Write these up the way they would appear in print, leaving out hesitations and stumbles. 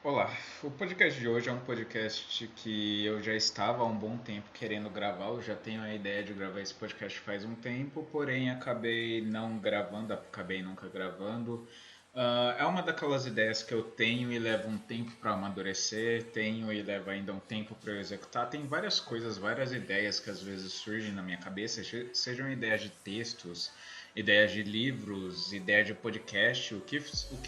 Olá, o podcast de hoje é um podcast que eu já estava há um bom tempo querendo gravar, eu já tenho a ideia de gravar esse podcast faz um tempo, porém acabei não gravando, acabei nunca gravando. É uma daquelas ideias que eu tenho e leva um tempo para amadurecer, tenho e leva ainda um tempo para eu executar. Tem várias coisas, várias ideias que às vezes surgem na minha cabeça, sejam ideias de textos, ideias de livros, ideia de podcast, o que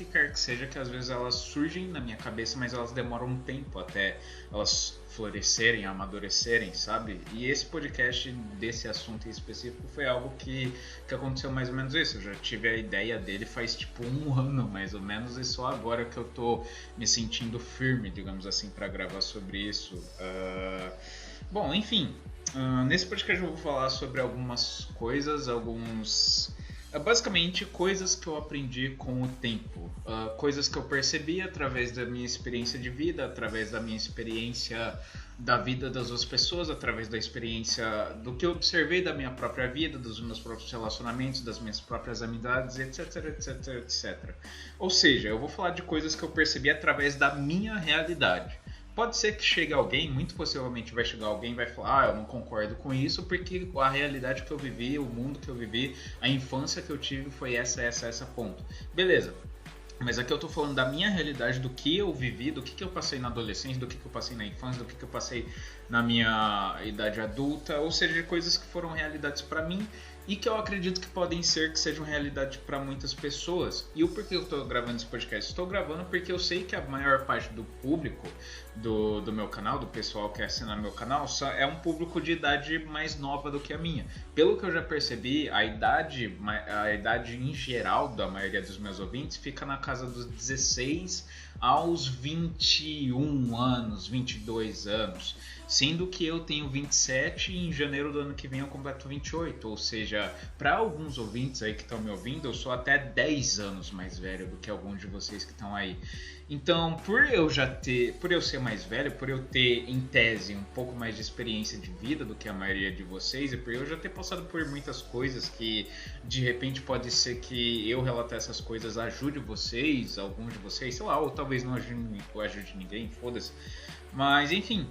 quer que seja, que às vezes elas surgem na minha cabeça, mas elas demoram um tempo até elas florescerem, amadurecerem, sabe? E esse podcast desse assunto em específico foi algo que aconteceu mais ou menos isso. Eu já tive a ideia dele faz tipo um ano, mais ou menos, e só agora que eu tô me sentindo firme, digamos assim, para gravar sobre isso. Bom, enfim, nesse podcast eu vou falar sobre algumas coisas, basicamente coisas que eu aprendi com o tempo, coisas que eu percebi através da minha experiência de vida, através da minha experiência da vida das outras pessoas, através da experiência do que eu observei da minha própria vida, dos meus próprios relacionamentos, das minhas próprias amizades, etc, etc, etc. Ou seja, eu vou falar de coisas que eu percebi através da minha realidade. Pode ser que chegue alguém, muito possivelmente vai chegar alguém e vai falar, eu não concordo com isso, porque a realidade que eu vivi, o mundo que eu vivi, a infância que eu tive foi essa ponto. Beleza. Mas aqui eu tô falando da minha realidade, do que eu vivi, do que eu passei na adolescência, do que eu passei na infância, do que eu passei na minha idade adulta, ou seja, de coisas que foram realidades para mim e que eu acredito que podem ser que sejam realidade para muitas pessoas. E o porquê eu estou gravando esse podcast? Estou gravando porque eu sei que a maior parte do público do meu canal, do pessoal que assina meu canal, é um público de idade mais nova do que a minha. Pelo que eu já percebi, a idade em geral da maioria dos meus ouvintes fica na casa dos 16 aos 21 anos, 22 anos. Sendo que eu tenho 27 e em janeiro do ano que vem eu completo 28. Ou seja, para alguns ouvintes aí que estão me ouvindo, eu sou até 10 anos mais velho do que alguns de vocês que estão aí. Então, por eu ser mais velho, por eu ter em tese um pouco mais de experiência de vida do que a maioria de vocês, e por eu já ter passado por muitas coisas que de repente pode ser que eu relatar essas coisas ajude vocês, alguns de vocês, sei lá, ou talvez não ajude ninguém, foda-se. Mas enfim,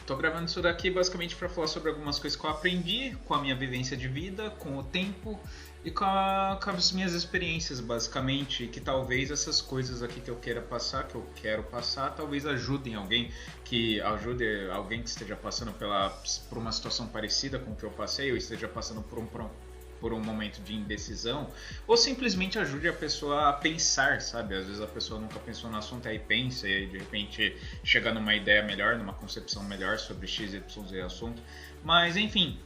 tô gravando isso daqui basicamente para falar sobre algumas coisas que eu aprendi com a minha vivência de vida, com o tempo e com as minhas experiências, basicamente. Que talvez essas coisas aqui que eu quero passar, talvez ajudem alguém, que ajude alguém que esteja passando por uma situação parecida com o que eu passei, ou esteja passando por um momento de indecisão, ou simplesmente ajude a pessoa a pensar, sabe? Às vezes a pessoa nunca pensou no assunto, aí pensa e aí de repente chega numa ideia melhor, numa concepção melhor sobre x, y, z assunto. Mas enfim,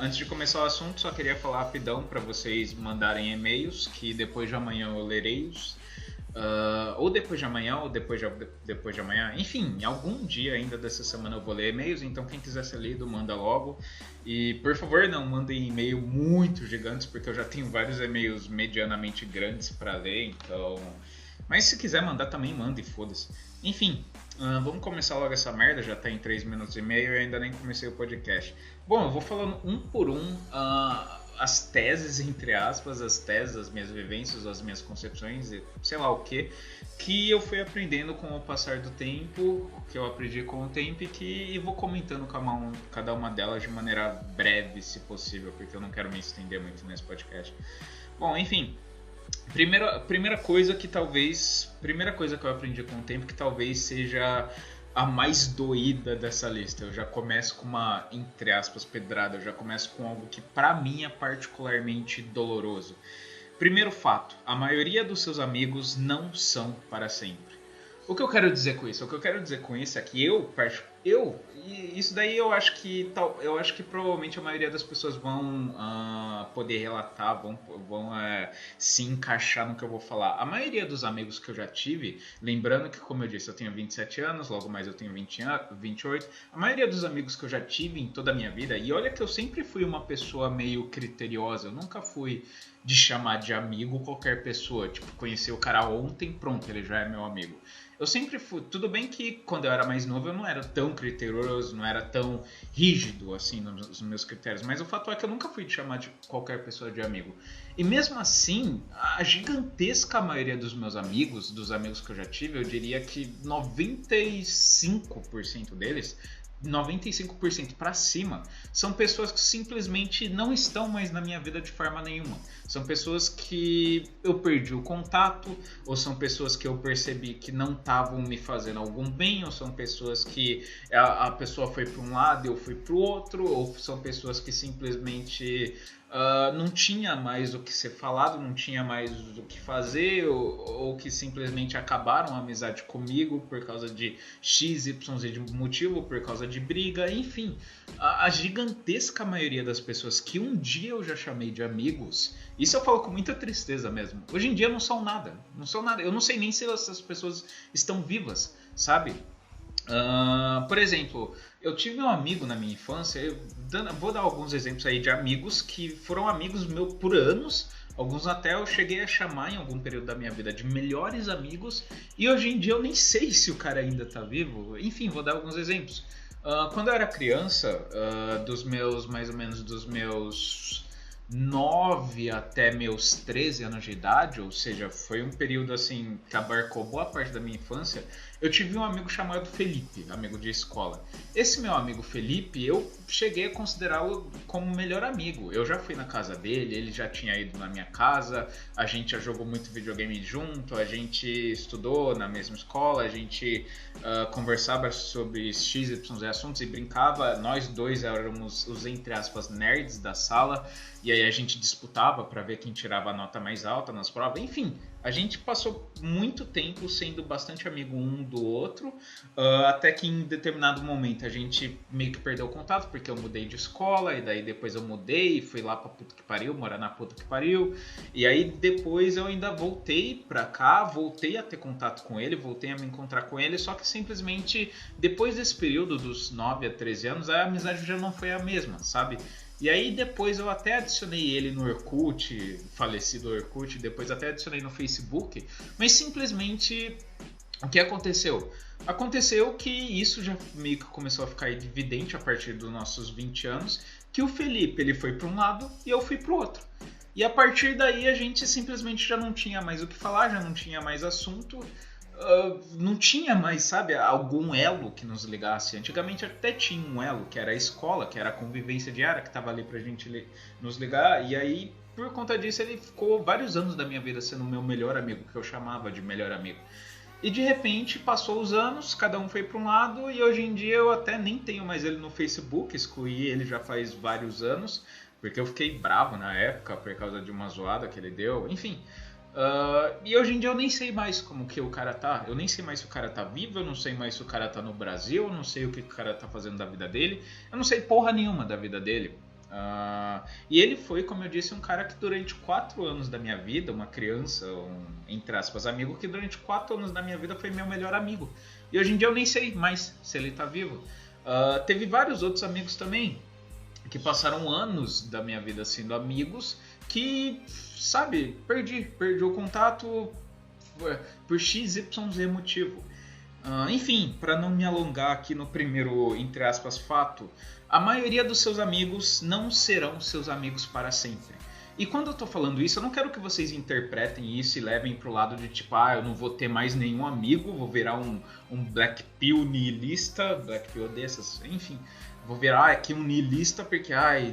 antes de começar o assunto, só queria falar rapidão para vocês mandarem e-mails, que depois de amanhã eu lerei-os. Ou depois de amanhã, ou depois de amanhã. Enfim, algum dia ainda dessa semana eu vou ler e-mails, então quem quiser ser lido, manda logo. E por favor, não mandem e-mail muito gigantes, porque eu já tenho vários e-mails medianamente grandes para ler, então... Mas se quiser mandar também, manda e foda-se. Enfim, vamos começar logo essa merda, já tá em 3 minutos e meio e ainda nem comecei o podcast. Bom, eu vou falando um por um as teses, entre aspas, as teses, as minhas vivências, as minhas concepções, sei lá o que eu fui aprendendo com o passar do tempo, que eu aprendi com o tempo e vou comentando cada uma delas de maneira breve, se possível, porque eu não quero me estender muito nesse podcast. Bom, enfim, primeira coisa que eu aprendi com o tempo que talvez seja a mais doída dessa lista. Eu já começo com uma, entre aspas, pedrada. Eu já começo com algo que pra mim é particularmente doloroso. Primeiro fato, a maioria dos seus amigos não são para sempre. O que eu quero dizer com isso? O que eu quero dizer com isso é que isso daí eu acho que provavelmente a maioria das pessoas vão poder relatar, vão se encaixar no que eu vou falar. A maioria dos amigos que eu já tive, lembrando que, como eu disse, eu tenho 27 anos, logo mais eu tenho 28, a maioria dos amigos que eu já tive em toda a minha vida, e olha que eu sempre fui uma pessoa meio criteriosa, eu nunca fui de chamar de amigo qualquer pessoa, tipo, conheci o cara ontem, pronto, ele já é meu amigo. Eu sempre fui. Tudo bem que quando eu era mais novo eu não era tão criterioso, não era tão rígido assim nos meus critérios, mas o fato é que eu nunca fui chamar de qualquer pessoa de amigo. E mesmo assim, a gigantesca maioria dos meus amigos, dos amigos que eu já tive, eu diria que 95% deles, 95% para cima, são pessoas que simplesmente não estão mais na minha vida de forma nenhuma. São pessoas que eu perdi o contato, ou são pessoas que eu percebi que não estavam me fazendo algum bem, ou são pessoas que a pessoa foi para um lado e eu fui para o outro, ou são pessoas que simplesmente não tinha mais o que ser falado, não tinha mais o que fazer, ou que simplesmente acabaram a amizade comigo por causa de X, Y, Z de motivo, por causa de briga, enfim. A gigantesca maioria das pessoas que um dia eu já chamei de amigos, isso eu falo com muita tristeza mesmo, hoje em dia não são nada, eu não sei nem se essas pessoas estão vivas, sabe? Por exemplo, eu tive um amigo na minha infância, vou dar alguns exemplos aí de amigos que foram amigos meus por anos, alguns até eu cheguei a chamar em algum período da minha vida de melhores amigos, e hoje em dia eu nem sei se o cara ainda tá vivo. Enfim, vou dar alguns exemplos. Quando eu era criança, mais ou menos dos meus 9 até meus 13 anos de idade, ou seja, foi um período assim que abarcou boa parte da minha infância, eu tive um amigo chamado Felipe, amigo de escola. Esse meu amigo Felipe, eu cheguei a considerá-lo como melhor amigo. Eu já fui na casa dele, ele já tinha ido na minha casa, a gente já jogou muito videogame junto, a gente estudou na mesma escola, a gente conversava sobre X, Y, Z assuntos e brincava. Nós dois éramos os, entre aspas, nerds da sala, e aí a gente disputava para ver quem tirava a nota mais alta nas provas. Enfim, a gente passou muito tempo sendo bastante amigo um do outro, até que em determinado momento a gente meio que perdeu o contato, porque eu mudei de escola, e daí depois eu mudei e fui lá pra puta que pariu, morar na puta que pariu, e aí depois eu ainda voltei pra cá, voltei a ter contato com ele, voltei a me encontrar com ele, só que simplesmente depois desse período dos 9 a 13 anos, a amizade já não foi a mesma, sabe? E aí depois eu até adicionei ele no Orkut, falecido Orkut, depois até adicionei no Facebook, mas simplesmente o que aconteceu? Aconteceu que isso já meio que começou a ficar evidente a partir dos nossos 20 anos, que o Felipe ele foi para um lado e eu fui para o outro. E a partir daí a gente simplesmente já não tinha mais o que falar, já não tinha mais assunto, não tinha mais, sabe, algum elo que nos ligasse. Antigamente até tinha um elo, que era a escola, que era a convivência diária, que estava ali pra gente nos ligar, e aí por conta disso ele ficou vários anos da minha vida sendo o meu melhor amigo, que eu chamava de melhor amigo. E de repente passou os anos, cada um foi para um lado, e hoje em dia eu até nem tenho mais ele no Facebook, excluí ele já faz vários anos, porque eu fiquei bravo na época por causa de uma zoada que ele deu, enfim. E hoje em dia eu nem sei mais como que o cara tá. Eu nem sei mais se o cara tá vivo, eu não sei mais se o cara tá no Brasil, eu não sei o que o cara tá fazendo da vida dele, eu não sei porra nenhuma da vida dele. E ele foi, como eu disse, um cara que durante 4 anos da minha vida, uma criança, entre aspas, amigo, que durante 4 anos da minha vida foi meu melhor amigo. E hoje em dia eu nem sei mais se ele tá vivo. Teve vários outros amigos também, que passaram anos da minha vida sendo amigos, que, sabe, perdi o contato por X, Y, Z motivo. Enfim, para não me alongar aqui no primeiro, entre aspas, fato, a maioria dos seus amigos não serão seus amigos para sempre. E quando eu tô falando isso, eu não quero que vocês interpretem isso e levem pro lado de tipo, eu não vou ter mais nenhum amigo, vou virar um Black Pill nihilista, Black Pill dessas, enfim. Vou virar aqui um niilista porque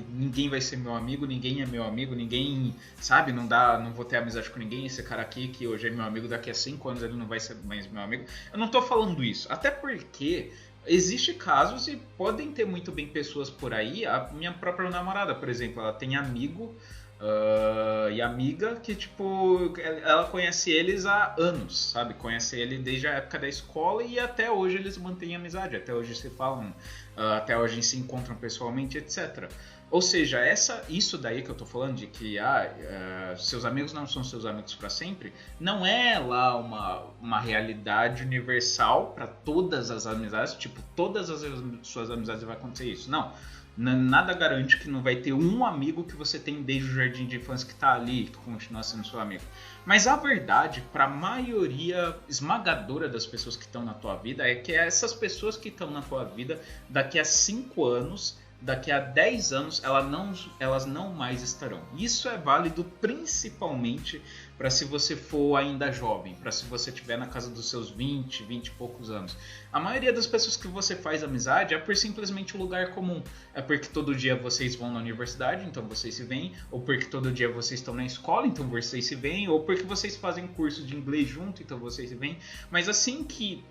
ninguém vai ser meu amigo, ninguém é meu amigo, ninguém, sabe, não vou ter amizade com ninguém, esse cara aqui que hoje é meu amigo, daqui a 5 anos ele não vai ser mais meu amigo. Eu não tô falando isso, até porque existem casos e podem ter muito bem pessoas por aí. A minha própria namorada, por exemplo, ela tem amigo e amiga que, tipo, ela conhece eles há anos, sabe? Conhece ele desde a época da escola e até hoje eles mantêm amizade, até hoje se falam, até hoje se encontram pessoalmente, etc. Ou seja, isso daí que eu tô falando de que seus amigos não são seus amigos para sempre, não é lá uma realidade universal para todas as amizades, tipo, todas as suas amizades vai acontecer isso. Não. Nada garante que não vai ter um amigo que você tem desde o jardim de infância que tá ali, que continua sendo seu amigo. Mas a verdade, para a maioria esmagadora das pessoas que estão na tua vida, é que essas pessoas que estão na tua vida, daqui a 5 anos, daqui a 10 anos, elas não mais estarão. Isso é válido principalmente para se você for ainda jovem, para se você estiver na casa dos seus 20 e poucos anos. A maioria das pessoas que você faz amizade é por simplesmente um lugar comum. É porque todo dia vocês vão na universidade, então vocês se veem, ou porque todo dia vocês estão na escola, então vocês se veem, ou porque vocês fazem curso de inglês junto, então vocês se veem. Mas assim que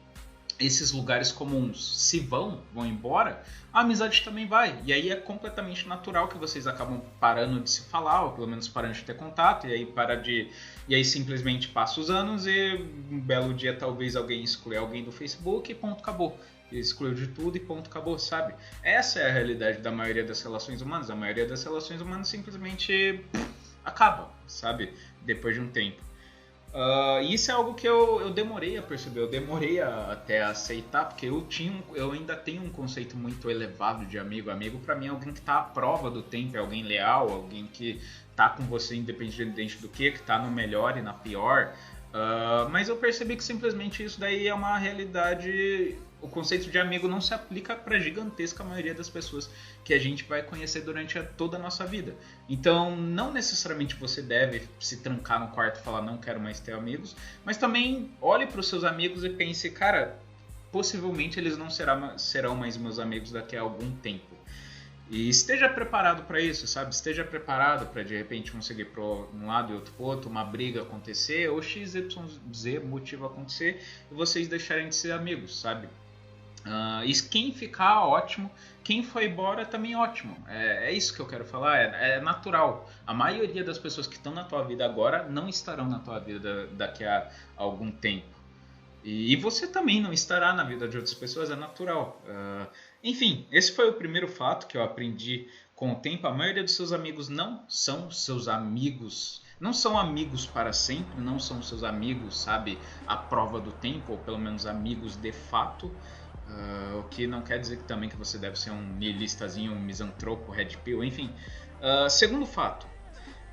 esses lugares comuns se vão embora, a amizade também vai. E aí é completamente natural que vocês acabam parando de se falar, ou pelo menos parando de ter contato, e aí simplesmente passa os anos e um belo dia talvez alguém exclui alguém do Facebook e ponto, acabou. Excluiu de tudo e ponto, acabou, sabe? Essa é a realidade da maioria das relações humanas. A maioria das relações humanas simplesmente acaba, sabe? Depois de um tempo. Isso é algo que eu demorei a perceber, eu demorei até aceitar, porque eu ainda tenho um conceito muito elevado de amigo. Amigo para mim é alguém que está à prova do tempo, é alguém leal, alguém que está com você independente do que está no melhor e na pior. Mas eu percebi que simplesmente isso daí é uma realidade. O conceito de amigo não se aplica para a gigantesca maioria das pessoas que a gente vai conhecer durante toda a nossa vida. Então, não necessariamente você deve se trancar no quarto e falar não quero mais ter amigos, mas também olhe para os seus amigos e pense, cara, possivelmente eles não serão mais meus amigos daqui a algum tempo. E esteja preparado para isso, sabe? Esteja preparado para de repente um seguir para um lado e outro pro outro, uma briga acontecer, ou XYZ motivo acontecer e vocês deixarem de ser amigos, sabe? E quem ficar, ótimo. Quem foi embora, também ótimo. É isso que eu quero falar, é natural. A maioria das pessoas que estão na tua vida agora não estarão na tua vida daqui a algum tempo. E você também não estará na vida de outras pessoas, é natural. Enfim, esse foi o primeiro fato que eu aprendi com o tempo. A maioria dos seus amigos não são seus amigos. Não são amigos para sempre, não são seus amigos, sabe, à prova do tempo, ou pelo menos amigos de fato. O que não quer dizer também que você deve ser um nihilistazinho, um misantropo, red pill, enfim. Segundo fato,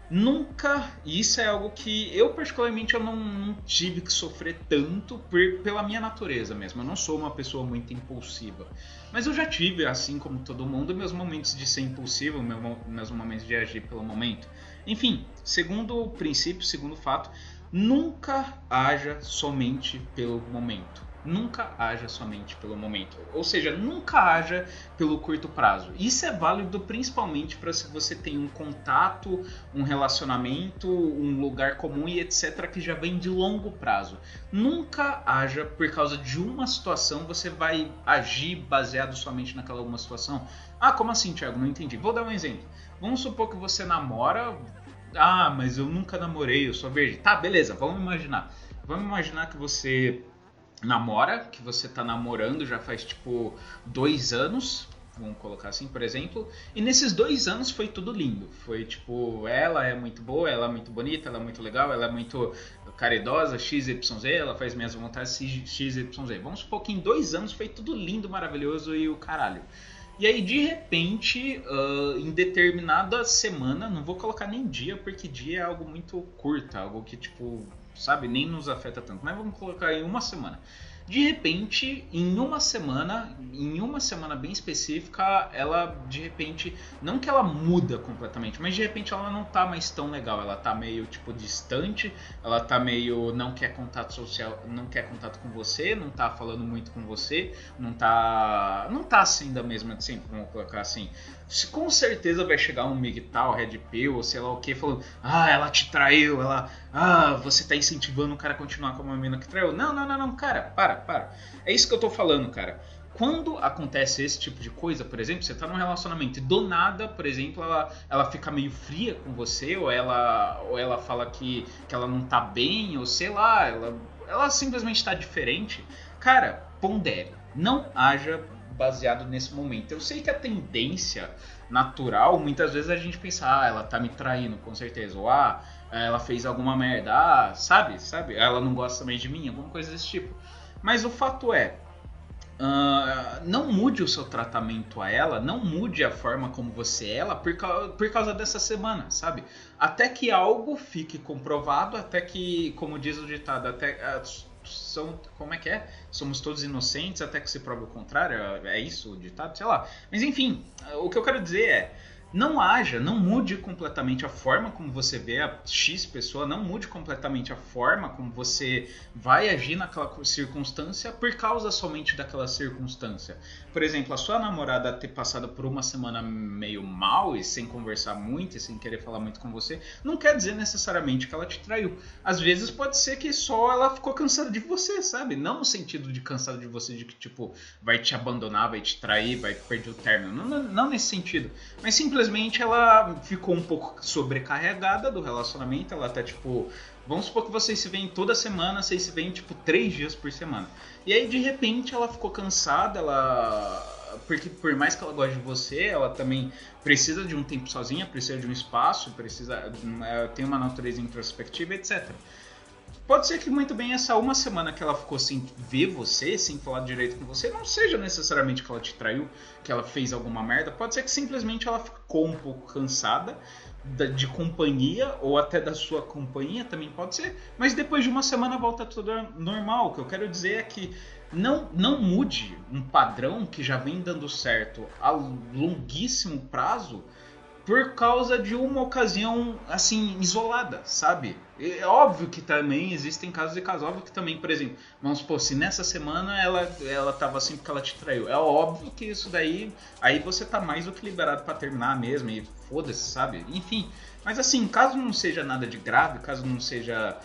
nunca, e isso é algo que eu particularmente eu não tive que sofrer tanto pela minha natureza mesmo. Eu não sou uma pessoa muito impulsiva, mas eu já tive, assim como todo mundo, meus momentos de ser impulsivo, meus momentos de agir pelo momento. Enfim, segundo princípio, segundo fato, nunca haja somente pelo momento. Nunca haja somente pelo momento, ou seja, nunca haja pelo curto prazo. Isso é válido principalmente para se você tem um contato, um relacionamento, um lugar comum e etc. que já vem de longo prazo. Nunca haja por causa de uma situação, você vai agir baseado somente naquela uma situação. Como assim, Thiago? Não entendi. Vou dar um exemplo. Vamos supor que você namora. Mas eu nunca namorei, eu sou virgem. Tá, beleza, vamos imaginar. Vamos imaginar que você namora, que você tá namorando já faz tipo 2 anos, vamos colocar assim, por exemplo, e nesses 2 anos foi tudo lindo, foi tipo, ela é muito boa, ela é muito bonita, ela é muito legal, ela é muito caridosa, XYZ, ela faz minhas vontades XYZ, vamos supor que em 2 anos foi tudo lindo, maravilhoso e o caralho. E aí, de repente, em determinada semana, não vou colocar nem dia, porque dia é algo muito curto, algo que, tipo, sabe, nem nos afeta tanto. Mas vamos colocar em uma semana. De repente, em uma semana bem específica, ela, de repente, não que ela muda completamente, mas de repente ela não tá mais tão legal, ela tá meio, tipo, distante, ela tá meio, não quer contato social, não quer contato com você, não tá falando muito com você, não tá assim da mesma de sempre, vamos colocar assim. Com certeza vai chegar um migtal, red pill, ou sei lá o que, falando, ela te traiu, você tá incentivando o cara a continuar com uma menina que traiu. Não, cara, para. É isso que eu tô falando, cara. Quando acontece esse tipo de coisa, por exemplo, você tá num relacionamento e do nada, por exemplo, ela fica meio fria com você, ou ela fala que ela não tá bem, ou sei lá, ela simplesmente tá diferente. Cara, pondere, não haja baseado nesse momento. Eu sei que a tendência natural, muitas vezes a gente pensa, ela tá me traindo, com certeza, ou ela fez alguma merda, sabe, ela não gosta mais de mim, alguma coisa desse tipo. Mas o fato é, não mude o seu tratamento a ela, não mude a forma como você é ela por causa dessa semana, sabe? Até que algo fique comprovado, até que, como diz o ditado, como é que é? Somos todos inocentes até que se prove o contrário, é isso o ditado? Sei lá. Mas enfim, o que eu quero dizer é, não mude completamente a forma como você vê a X pessoa, não mude completamente a forma como você vai agir naquela circunstância por causa somente daquela circunstância. Por exemplo, a sua namorada ter passado por uma semana meio mal e sem conversar muito e sem querer falar muito com você, não quer dizer necessariamente que ela te traiu. Às vezes pode ser que só ela ficou cansada de você, sabe? Não no sentido de cansada de você, de que tipo, vai te abandonar, vai te trair, vai perder o término. Não nesse sentido. Mas simplesmente ela ficou um pouco sobrecarregada do relacionamento. Ela tá tipo... Vamos supor que vocês se veem toda semana, vocês se veem tipo 3 dias por semana. E aí de repente ela ficou cansada, porque por mais que ela goste de você, ela também precisa de um tempo sozinha, precisa de um espaço, tem uma natureza introspectiva, etc. Pode ser que muito bem essa uma semana que ela ficou sem ver você, sem falar direito com você, não seja necessariamente que ela te traiu, que ela fez alguma merda. Pode ser que simplesmente ela ficou um pouco cansada de companhia, ou até da sua companhia, também pode ser. Mas depois de uma semana volta tudo normal. O que eu quero dizer é que não mude um padrão que já vem dando certo a longuíssimo prazo por causa de uma ocasião, assim, isolada, sabe? É óbvio que também existem casos e casos. Óbvio que também, por exemplo, vamos supor, se nessa semana ela tava assim porque ela te traiu. É óbvio que isso daí, aí você tá mais do que liberado pra terminar mesmo e foda-se, sabe? Enfim, mas assim, caso não seja nada de grave, caso não seja...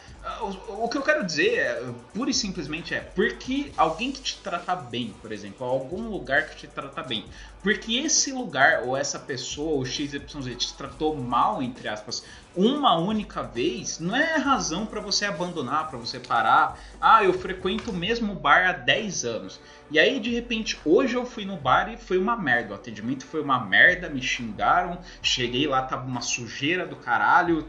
O que eu quero dizer, pura e simplesmente porque alguém que te trata bem, por exemplo, algum lugar que te trata bem, porque esse lugar ou essa pessoa ou XYZ te tratou mal, entre aspas, uma única vez, não é razão para você abandonar, para você parar. Eu frequento o mesmo bar há 10 anos. E aí, de repente, hoje eu fui no bar e foi uma merda. O atendimento foi uma merda, me xingaram. Cheguei lá, tava uma sujeira do caralho,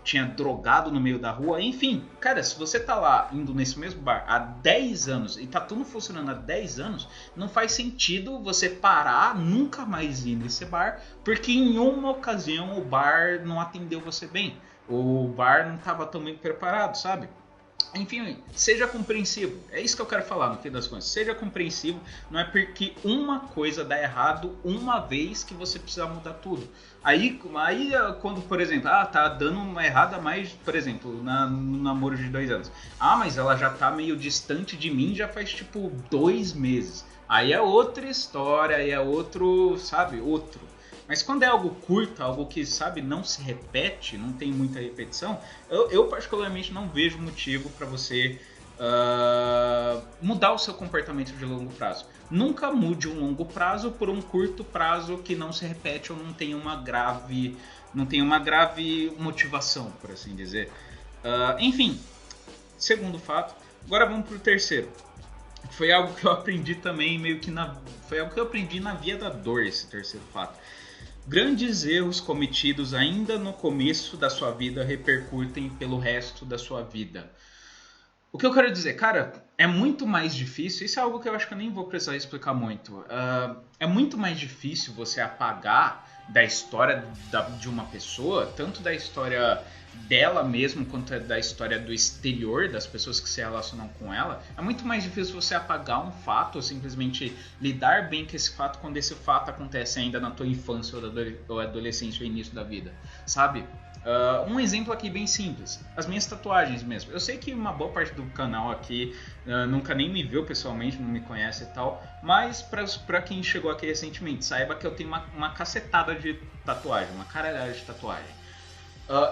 tinha drogado no meio da rua. Enfim, cara, se você tá lá indo nesse mesmo bar há 10 anos e tá tudo funcionando há 10 anos, não faz sentido você parar, nunca mais ir nesse bar, porque em uma ocasião o bar não atendeu você bem. O bar não tava tão bem preparado, sabe? Enfim, seja compreensivo. É isso que eu quero falar no fim das contas. Seja compreensivo. Não é porque uma coisa dá errado uma vez que você precisa mudar tudo. Aí quando, por exemplo, tá dando uma errada mais, por exemplo, no namoro de 2 anos. Mas ela já tá meio distante de mim já faz tipo 2 meses. Aí é outra história, aí é outro, sabe, outro. Mas quando é algo curto, algo que, sabe, não se repete, não tem muita repetição, eu particularmente não vejo motivo para você mudar o seu comportamento de longo prazo. Nunca mude um longo prazo por um curto prazo que não se repete ou não tem uma grave motivação, por assim dizer. Enfim, segundo fato. Agora vamos para o terceiro. Foi algo que eu aprendi também, foi algo que eu aprendi na via da dor, esse terceiro fato. Grandes erros cometidos ainda no começo da sua vida repercutem pelo resto da sua vida. O que eu quero dizer, cara, é muito mais difícil, isso é algo que eu acho que eu nem vou precisar explicar muito. É muito mais difícil você apagar da história de uma pessoa, tanto da história dela mesmo quanto da história do exterior, das pessoas que se relacionam com ela. É muito mais difícil você apagar um fato ou simplesmente lidar bem com esse fato quando esse fato acontece ainda na tua infância ou adolescência ou início da vida, sabe? Um exemplo aqui bem simples, as minhas tatuagens mesmo. Eu sei que uma boa parte do canal aqui nunca nem me viu pessoalmente, não me conhece e tal, mas pra quem chegou aqui recentemente, saiba que eu tenho uma cacetada de tatuagem, uma caralhada de tatuagem.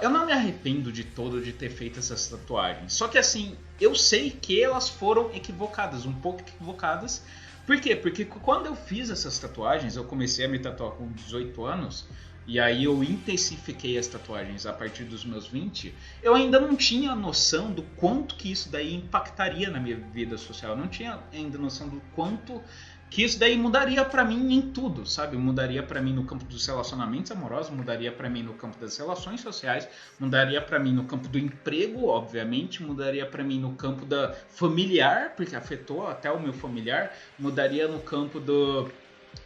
Eu não me arrependo de todo de ter feito essas tatuagens. Só que assim, eu sei que elas foram equivocadas, um pouco equivocadas. Por quê? Porque quando eu fiz essas tatuagens, eu comecei a me tatuar com 18 anos. e aí eu intensifiquei as tatuagens a partir dos meus 20, eu ainda não tinha noção do quanto que isso daí impactaria na minha vida social. Eu não tinha ainda noção do quanto que isso daí mudaria pra mim em tudo, sabe? Mudaria pra mim no campo dos relacionamentos amorosos, mudaria pra mim no campo das relações sociais, mudaria pra mim no campo do emprego, obviamente, mudaria pra mim no campo da familiar, porque afetou até o meu familiar, mudaria no campo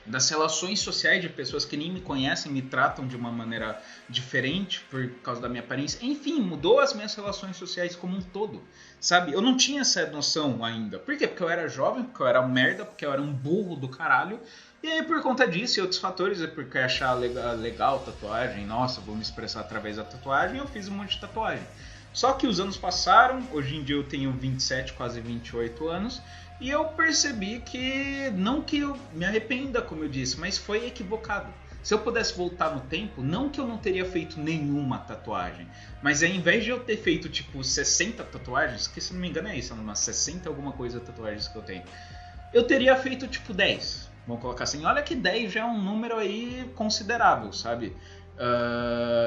das relações sociais de pessoas que nem me conhecem, me tratam de uma maneira diferente por causa da minha aparência. Enfim, mudou as minhas relações sociais como um todo, sabe? Eu não tinha essa noção ainda. Por quê? Porque eu era jovem, porque eu era um merda, porque eu era um burro do caralho. E aí, por conta disso e outros fatores, é porque eu achar legal tatuagem, nossa, vou me expressar através da tatuagem, eu fiz um monte de tatuagem. Só que os anos passaram, hoje em dia eu tenho 27, quase 28 anos, e eu percebi que, não que eu me arrependa, como eu disse, mas foi equivocado. Se eu pudesse voltar no tempo, não que eu não teria feito nenhuma tatuagem, mas ao invés de eu ter feito tipo 60 tatuagens, que se não me engano é isso, umas 60 alguma coisa tatuagens que eu tenho, eu teria feito tipo 10. Vamos colocar assim, olha que 10 já é um número aí considerável, sabe?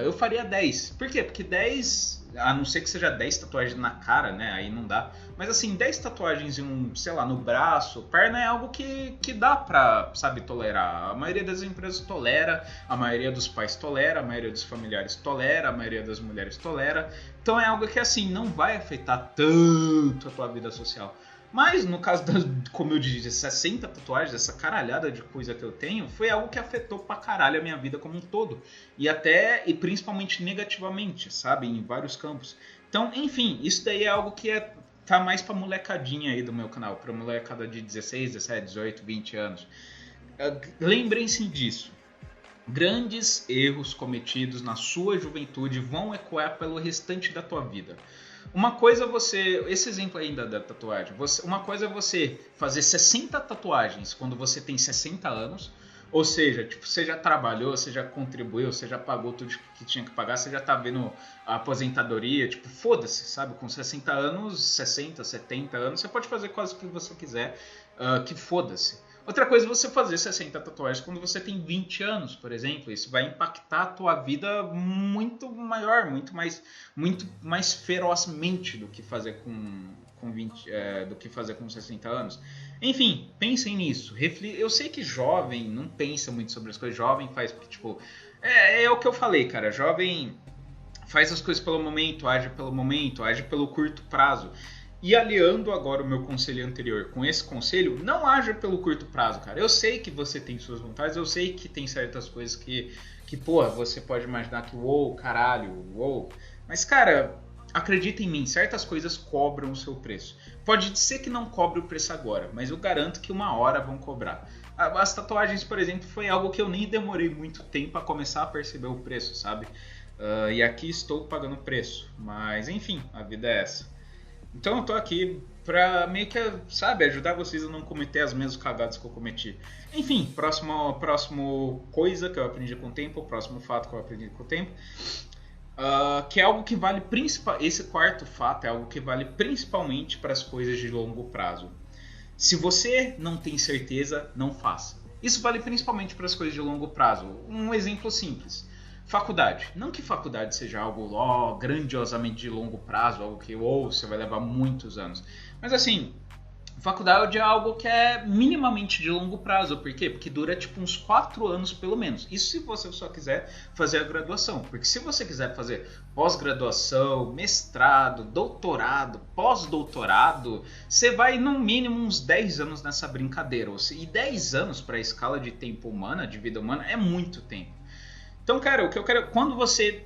Eu faria 10. Por quê? Porque 10, a não ser que seja 10 tatuagens na cara, né? Aí não dá. Mas assim, 10 tatuagens em sei lá, no braço, perna é algo que dá pra, sabe, tolerar. A maioria das empresas tolera, a maioria dos pais tolera, a maioria dos familiares tolera, a maioria das mulheres tolera. Então é algo que assim, não vai afetar tanto a tua vida social. Mas no caso, como eu disse, 60 tatuagens, essa caralhada de coisa que eu tenho, foi algo que afetou pra caralho a minha vida como um todo. E principalmente negativamente, sabe? Em vários campos. Então, enfim, isso daí é algo que tá mais pra molecadinha aí do meu canal. Pra molecada de 16, 17, 18, 20 anos. Lembrem-se disso. Grandes erros cometidos na sua juventude vão ecoar pelo restante da tua vida. Uma coisa é você, esse exemplo ainda da tatuagem, uma coisa é você fazer 60 tatuagens quando você tem 60 anos, ou seja, tipo, você já trabalhou, você já contribuiu, você já pagou tudo que tinha que pagar, você já tá vendo a aposentadoria, tipo, foda-se, sabe? Com 60 anos, 60, 70 anos, você pode fazer quase o que você quiser, que foda-se. Outra coisa é você fazer 60 tatuagens quando você tem 20 anos, por exemplo. Isso vai impactar a tua vida muito maior, muito mais ferozmente do que fazer com 20, do que fazer com 60 anos. Enfim, pensem nisso. Eu sei que jovem não pensa muito sobre as coisas. Jovem faz porque, tipo... É o que eu falei, cara. Jovem faz as coisas pelo momento, age pelo curto prazo. E aliando agora o meu conselho anterior com esse conselho, não haja pelo curto prazo, cara. Eu sei que você tem suas vontades, eu sei que tem certas coisas que porra, você pode imaginar que, uou, caralho, uou. Mas, cara, acredita em mim, certas coisas cobram o seu preço. Pode ser que não cobre o preço agora, mas eu garanto que uma hora vão cobrar. As tatuagens, por exemplo, foi algo que eu nem demorei muito tempo a começar a perceber o preço, sabe? E aqui estou pagando o preço. Mas, enfim, a vida é essa. Então eu tô aqui pra meio que, sabe, ajudar vocês a não cometer as mesmas cagadas que eu cometi. Enfim, próximo coisa que eu aprendi com o tempo, próximo fato que eu aprendi com o tempo, que é algo que vale esse quarto fato é algo que vale principalmente para as coisas de longo prazo. Se você não tem certeza, não faça. Isso vale principalmente para as coisas de longo prazo. Um exemplo simples. Faculdade. Não que faculdade seja algo grandiosamente de longo prazo, algo que você vai levar muitos anos. Mas assim, faculdade é algo que é minimamente de longo prazo. Por quê? Porque dura tipo uns 4 anos pelo menos. Isso se você só quiser fazer a graduação. Porque se você quiser fazer pós-graduação, mestrado, doutorado, pós-doutorado, você vai no mínimo uns 10 anos nessa brincadeira. E 10 anos para a escala de tempo humana, de vida humana, é muito tempo. Então, cara, o que eu quero... Quando você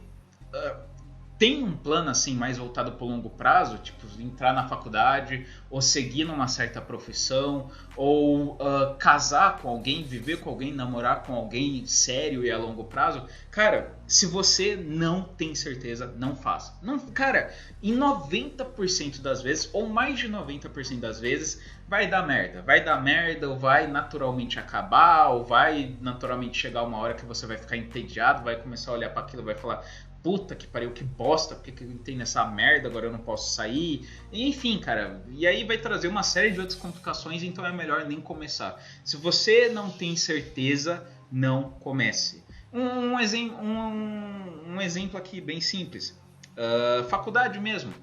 tem um plano assim mais voltado para o longo prazo, tipo entrar na faculdade, ou seguir numa certa profissão, ou casar com alguém, viver com alguém, namorar com alguém sério e a longo prazo, cara, se você não tem certeza, não faça. Não, cara, em 90% das vezes, ou mais de 90% das vezes, vai dar merda, ou vai naturalmente acabar, ou vai naturalmente chegar uma hora que você vai ficar entediado, vai começar a olhar para aquilo e vai falar, puta que pariu, que bosta, porque que tem nessa merda, agora eu não posso sair. Enfim, cara, e aí vai trazer uma série de outras complicações, então é melhor nem começar. Se você não tem certeza, não comece. Um exemplo aqui bem simples. Faculdade mesmo.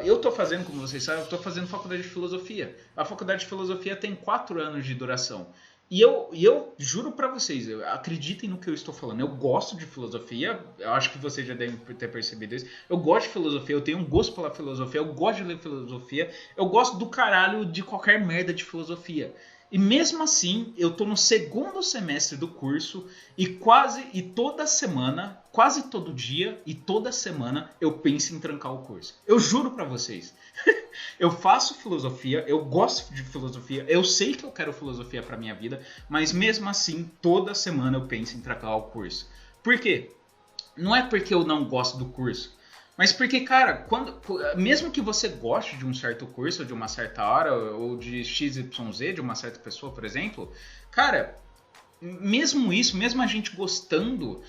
Eu estou fazendo, como vocês sabem, eu estou fazendo faculdade de filosofia. A faculdade de filosofia tem 4 anos de duração. E eu juro pra vocês, acreditem no que eu estou falando. Eu gosto de filosofia, eu acho que vocês já devem ter percebido isso. Eu gosto de filosofia, eu tenho um gosto pela filosofia, eu gosto de ler filosofia, eu gosto do caralho de qualquer merda de filosofia. E mesmo assim, eu tô no segundo semestre do curso e toda semana, quase todo dia e toda semana eu penso em trancar o curso. Eu juro pra vocês. Eu faço filosofia, eu gosto de filosofia, eu sei que eu quero filosofia pra minha vida, mas mesmo assim, toda semana eu penso em trancar o curso. Por quê? Não é porque eu não gosto do curso, mas porque, cara, mesmo que você goste de um certo curso, de uma certa hora, ou de XYZ, de uma certa pessoa, por exemplo, cara, mesmo isso, mesmo a gente gostando,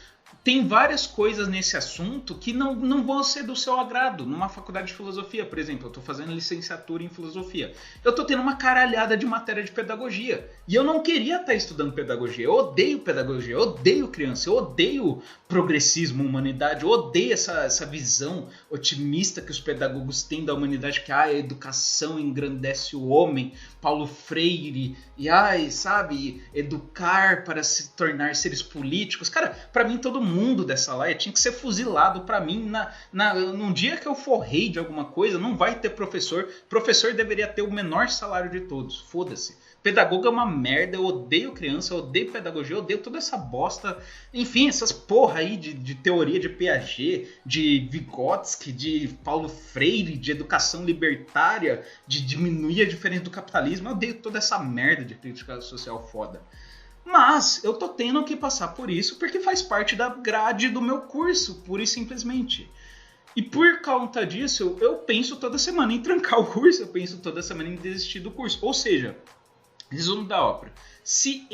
tem várias coisas nesse assunto que não vão ser do seu agrado. Numa faculdade de filosofia, por exemplo, eu estou fazendo licenciatura em filosofia. Eu estou tendo uma caralhada de matéria de pedagogia. E eu não queria estar estudando pedagogia. Eu odeio pedagogia, eu odeio criança, eu odeio progressismo, humanidade, eu odeio essa visão otimista que os pedagogos têm da humanidade, que a educação engrandece o homem, Paulo Freire, e sabe, educar para se tornar seres políticos. Cara, para mim todo mundo dessa laia tinha que ser fuzilado. Para mim, num dia que eu for rei de alguma coisa, não vai ter professor. Professor deveria ter o menor salário de todos. Foda-se. Pedagogo é uma merda, eu odeio criança, eu odeio pedagogia, eu odeio toda essa bosta. Enfim, essas porra aí de teoria de Piaget, de Vygotsky, de Paulo Freire, de educação libertária, de diminuir a diferença do capitalismo. Eu odeio toda essa merda de crítica social foda. Mas eu tô tendo que passar por isso porque faz parte da grade do meu curso, pura e simplesmente. E por conta disso, eu penso toda semana em trancar o curso, eu penso toda semana em desistir do curso. Ou seja, resumo da ópera. Se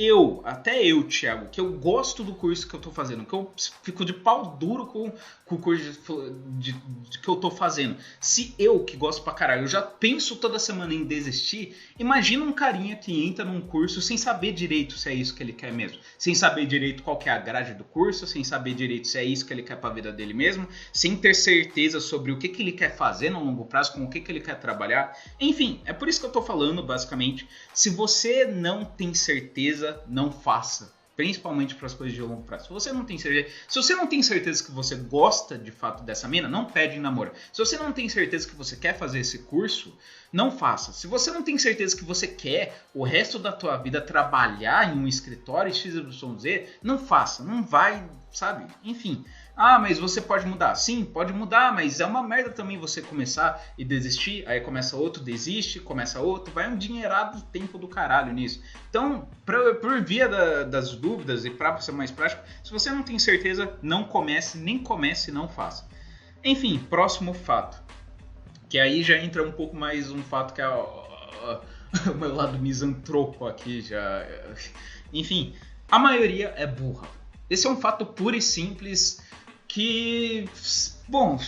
até eu, Thiago, que eu gosto do curso que eu tô fazendo, que eu fico de pau duro com o curso que eu tô fazendo, se eu, que gosto pra caralho, eu já penso toda semana em desistir, imagina um carinha que entra num curso sem saber direito se é isso que ele quer mesmo, sem saber direito qual que é a grade do curso, sem saber direito se é isso que ele quer pra vida dele mesmo, sem ter certeza sobre o que ele quer fazer no longo prazo, com o que ele quer trabalhar. Enfim, é por isso que eu tô falando, basicamente, se você não tem certeza, não faça. Principalmente para as coisas de longo prazo. Se você não tem certeza que você gosta de fato dessa mina, não pede em namoro. Se você não tem certeza que você quer fazer esse curso, não faça. Se você não tem certeza que você quer o resto da tua vida trabalhar em um escritório XYZ, não faça. Não vai, sabe? Enfim. Mas você pode mudar. Sim, pode mudar, mas é uma merda também você começar e desistir, aí começa outro, desiste, começa outro, vai um dinheirado tempo do caralho nisso. Então, por via das dúvidas e pra ser mais prático, se você não tem certeza, não comece, nem comece, não faça. Enfim, próximo fato. Que aí já entra um pouco mais um fato que é o meu lado misantropo aqui já. Enfim, a maioria é burra. Esse é um fato puro e simples que, bom,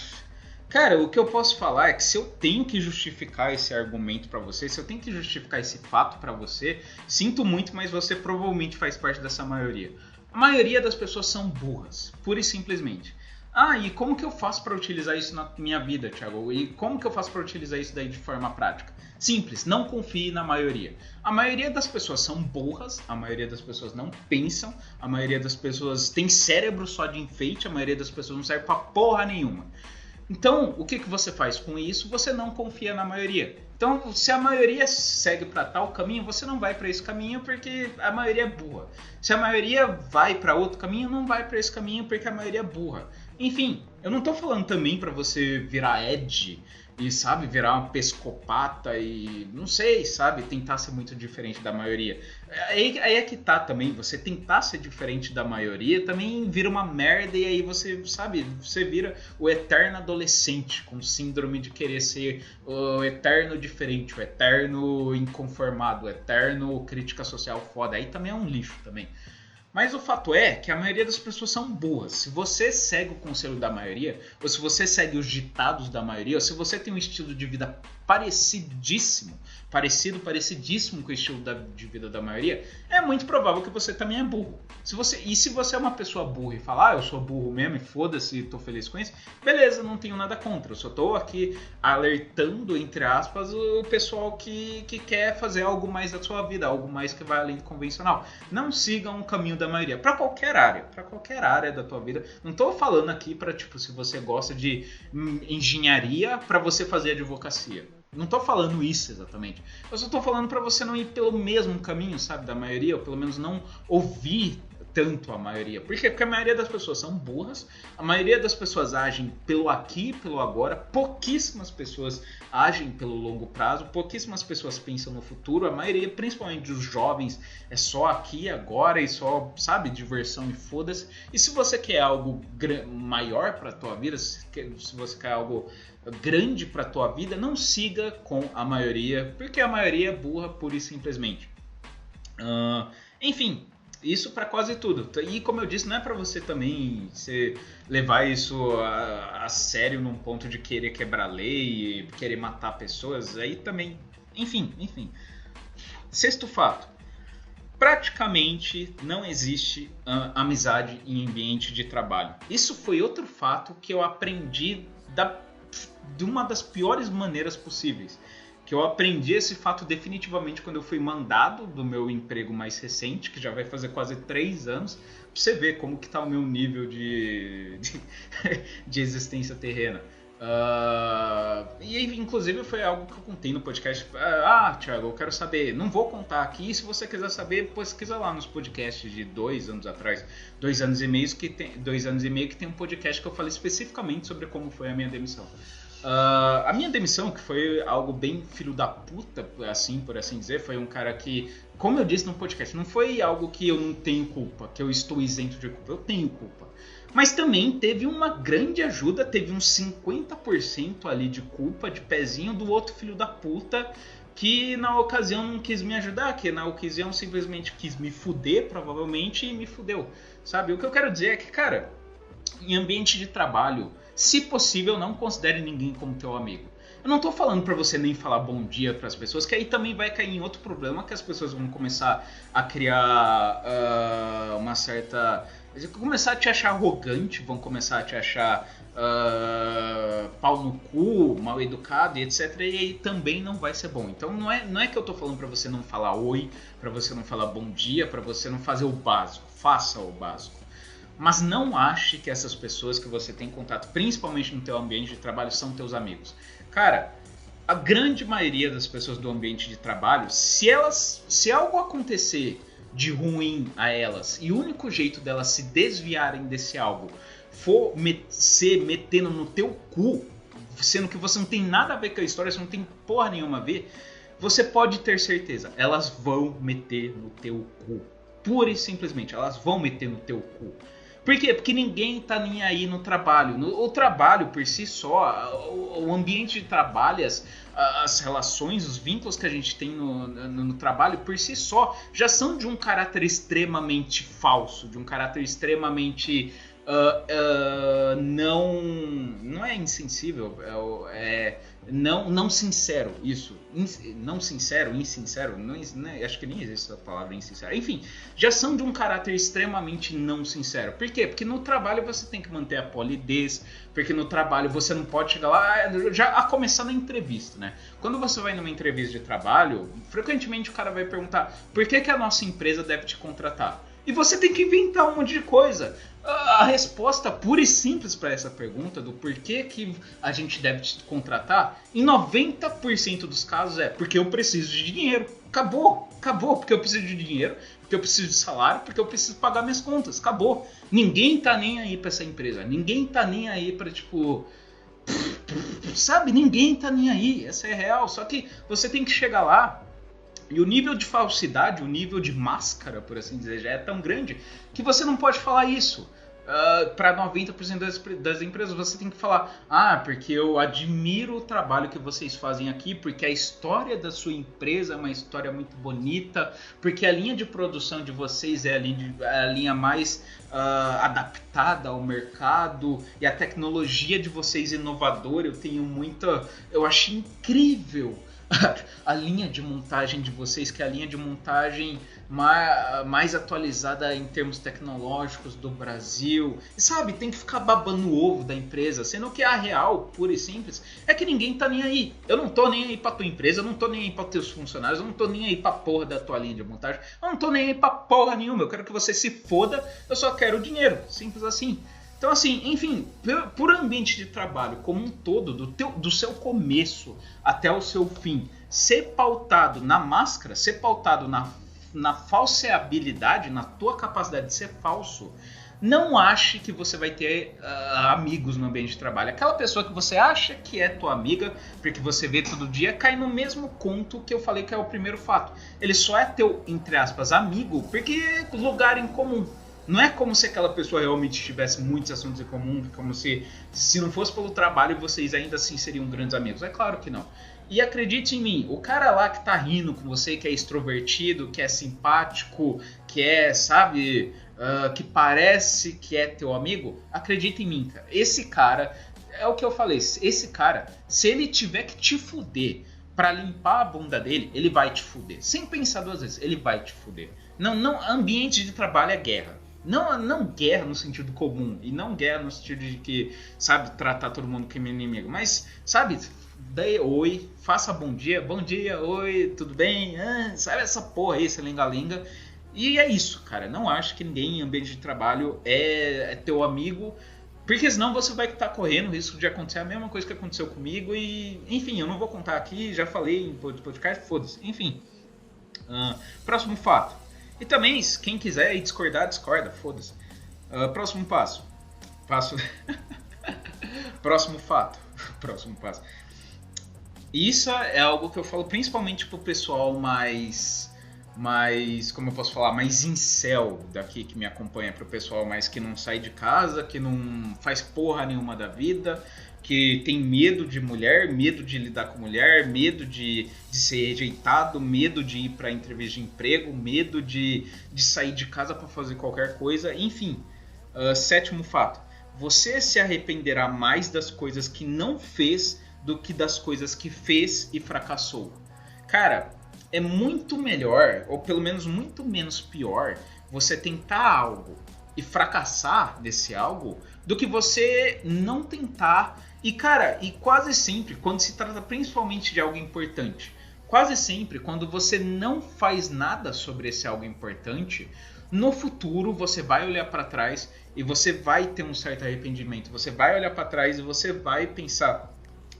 cara, o que eu posso falar é que se eu tenho que justificar esse argumento pra você, se eu tenho que justificar esse fato pra você, sinto muito, mas você provavelmente faz parte dessa maioria. A maioria das pessoas são burras, pura e simplesmente. E como que eu faço para utilizar isso na minha vida, Thiago? E como que eu faço para utilizar isso daí de forma prática? Simples, não confie na maioria. A maioria das pessoas são burras, a maioria das pessoas não pensam, a maioria das pessoas tem cérebro só de enfeite, a maioria das pessoas não serve pra porra nenhuma. Então, o que você faz com isso? Você não confia na maioria. Então, se a maioria segue para tal caminho, você não vai para esse caminho porque a maioria é burra. Se a maioria vai para outro caminho, não vai para esse caminho porque a maioria é burra. Enfim, eu não tô falando também para você virar Ed e, sabe, virar uma psicopata e, não sei, sabe, tentar ser muito diferente da maioria. Aí é que tá também, você tentar ser diferente da maioria também vira uma merda e aí você, sabe, você vira o eterno adolescente com síndrome de querer ser o eterno diferente, o eterno inconformado, o eterno crítica social foda. Aí também é um lixo também. Mas o fato é que a maioria das pessoas são burras. Se você segue o conselho da maioria, ou se você segue os ditados da maioria, ou se você tem um estilo de vida parecidíssimo com o estilo de vida da maioria, é muito provável que você também é burro. Se você é uma pessoa burra e fala, eu sou burro mesmo e foda-se, tô feliz com isso, beleza, não tenho nada contra. Eu só tô aqui alertando, entre aspas, o pessoal que quer fazer algo mais da sua vida, algo mais que vai além do convencional. Não sigam o caminho da maioria, para qualquer área da tua vida. Não tô falando aqui para, tipo, se você gosta de engenharia, para você fazer advocacia. Não tô falando isso exatamente. Eu só tô falando pra você não ir pelo mesmo caminho, sabe, da maioria, ou pelo menos não ouvir tanto a maioria. Por quê? Porque a maioria das pessoas são burras, a maioria das pessoas agem pelo aqui, pelo agora, pouquíssimas pessoas agem pelo longo prazo, pouquíssimas pessoas pensam no futuro, a maioria, principalmente dos jovens, é só aqui, agora, e só, sabe, diversão e foda-se. E se você quer algo maior pra tua vida, se você quer algo grande pra tua vida, não siga com a maioria, porque a maioria é burra pura e simplesmente. Enfim, isso para quase tudo. E como eu disse, não é para você também levar isso a sério num ponto de querer quebrar lei, querer matar pessoas, aí também, enfim. Sexto fato. Praticamente não existe amizade em ambiente de trabalho. Isso foi outro fato que eu aprendi de uma das piores maneiras possíveis. Que eu aprendi esse fato definitivamente quando eu fui mandado do meu emprego mais recente, que já vai fazer quase 3 anos, pra você ver como que tá o meu nível de existência terrena. E inclusive foi algo que eu contei no podcast. Thiago, eu quero saber, não vou contar aqui, se você quiser saber, pesquisa lá nos podcasts de 2 anos atrás, 2 anos e meio que tem um podcast que eu falei especificamente sobre como foi a minha demissão. A minha demissão, que foi algo bem filho da puta, assim, por assim dizer, foi um cara que, como eu disse no podcast, não foi algo que eu não tenho culpa, que eu estou isento de culpa, eu tenho culpa. Mas também teve uma grande ajuda, teve uns 50% ali de culpa, de pezinho do outro filho da puta, que na ocasião não quis me ajudar, que na ocasião simplesmente quis me fuder, provavelmente, e me fudeu, sabe? O que eu quero dizer é que, cara, em ambiente de trabalho, se possível, não considere ninguém como teu amigo. Eu não tô falando pra você nem falar bom dia pras pessoas, que aí também vai cair em outro problema, que as pessoas vão começar a criar uma certa... começar a te achar arrogante, vão começar a te achar pau no cu, mal educado e etc. E aí também não vai ser bom. Então não é que eu tô falando pra você não falar oi, pra você não falar bom dia, pra você não fazer o básico. Faça o básico. Mas não ache que essas pessoas que você tem contato, principalmente no teu ambiente de trabalho, são teus amigos. Cara, a grande maioria das pessoas do ambiente de trabalho, se algo acontecer de ruim a elas e o único jeito delas se desviarem desse algo for ser metendo no teu cu, sendo que você não tem nada a ver com a história, você não tem porra nenhuma a ver, você pode ter certeza, elas vão meter no teu cu. Pura e simplesmente, elas vão meter no teu cu. Por quê? Porque ninguém tá nem aí no trabalho. O trabalho por si só, o ambiente de trabalho, as relações, os vínculos que a gente tem no trabalho por si só já são de um caráter extremamente falso, de um caráter extremamente não é insensível, não sincero, isso. Não sincero, insincero, acho que nem existe a palavra insincero. Enfim, já são de um caráter extremamente não sincero. Por quê? Porque no trabalho você tem que manter a polidez, porque no trabalho você não pode chegar lá, já a começar na entrevista, né? Quando você vai numa entrevista de trabalho, frequentemente o cara vai perguntar por que a nossa empresa deve te contratar? E você tem que inventar um monte de coisa. A resposta pura e simples para essa pergunta do porquê que a gente deve te contratar, em 90% dos casos é porque eu preciso de dinheiro. Acabou, porque eu preciso de dinheiro, porque eu preciso de salário, porque eu preciso pagar minhas contas. Acabou. Ninguém tá nem aí para essa empresa. Ninguém tá nem aí para, tipo... Sabe? Ninguém tá nem aí. Essa é real. Só que você tem que chegar lá e o nível de falsidade, o nível de máscara, por assim dizer, já é tão grande que você não pode falar isso. para 90% das empresas. Você tem que falar, porque eu admiro o trabalho que vocês fazem aqui, porque a história da sua empresa é uma história muito bonita, porque a linha de produção de vocês é a linha mais adaptada ao mercado, e a tecnologia de vocês inovadora. Eu achei incrível a linha de montagem de vocês, que é a linha de montagem mais atualizada em termos tecnológicos do Brasil. E sabe, tem que ficar babando o ovo da empresa, sendo que a real, pura e simples, é que ninguém tá nem aí. Eu não tô nem aí pra tua empresa, eu não tô nem aí pra teus funcionários, eu não tô nem aí pra porra da tua linha de montagem, eu não tô nem aí pra porra nenhuma, eu quero que você se foda, eu só quero o dinheiro, simples assim. Então, assim, enfim, por ambiente de trabalho como um todo, do seu começo até o seu fim, ser pautado na máscara, ser pautado na falseabilidade, na tua capacidade de ser falso, não ache que você vai ter amigos no ambiente de trabalho. Aquela pessoa que você acha que é tua amiga, porque você vê todo dia, cai no mesmo conto que eu falei que é o primeiro fato. Ele só é teu, entre aspas, amigo, porque é lugar em comum. Não é como se aquela pessoa realmente tivesse muitos assuntos em comum, como se não fosse pelo trabalho vocês ainda assim seriam grandes amigos. É claro que não. E acredite em mim, o cara lá que tá rindo com você, que é extrovertido, que é simpático, que é, sabe, que parece que é teu amigo, acredita em mim, cara. Esse cara, é o que eu falei, esse cara, se ele tiver que te fuder pra limpar a bunda dele, ele vai te fuder. Sem pensar duas vezes, ele vai te fuder. Não, ambiente de trabalho é guerra. Não guerra no sentido comum, e não guerra no sentido de que, sabe, tratar todo mundo como inimigo, mas, sabe, daí oi, faça bom dia, oi, tudo bem, sabe essa porra aí, essa lenga-lenga, e é isso, cara. Não acho que ninguém em ambiente de trabalho é teu amigo, porque senão você vai estar correndo o risco de acontecer a mesma coisa que aconteceu comigo, e, enfim, eu não vou contar aqui, já falei em podcast, foda-se, enfim. Próximo fato. E também, quem quiser discordar, discorda, foda-se. Próximo passo. Próximo fato. Próximo passo. Isso é algo que eu falo principalmente pro pessoal mais, como eu posso falar, mais incel daqui que me acompanha, pro pessoal mais que não sai de casa, que não faz porra nenhuma da vida, que tem medo de mulher, medo de lidar com mulher, medo de ser rejeitado, medo de ir para entrevista de emprego, medo de sair de casa para fazer qualquer coisa, enfim. Sétimo fato, você se arrependerá mais das coisas que não fez do que das coisas que fez e fracassou. Cara, é muito melhor, ou pelo menos muito menos pior, você tentar algo e fracassar desse algo, do que você não tentar. E cara, e quase sempre, quando se trata principalmente de algo importante, quase sempre quando você não faz nada sobre esse algo importante, no futuro você vai olhar para trás e você vai ter um certo arrependimento. Você vai olhar para trás e você vai pensar,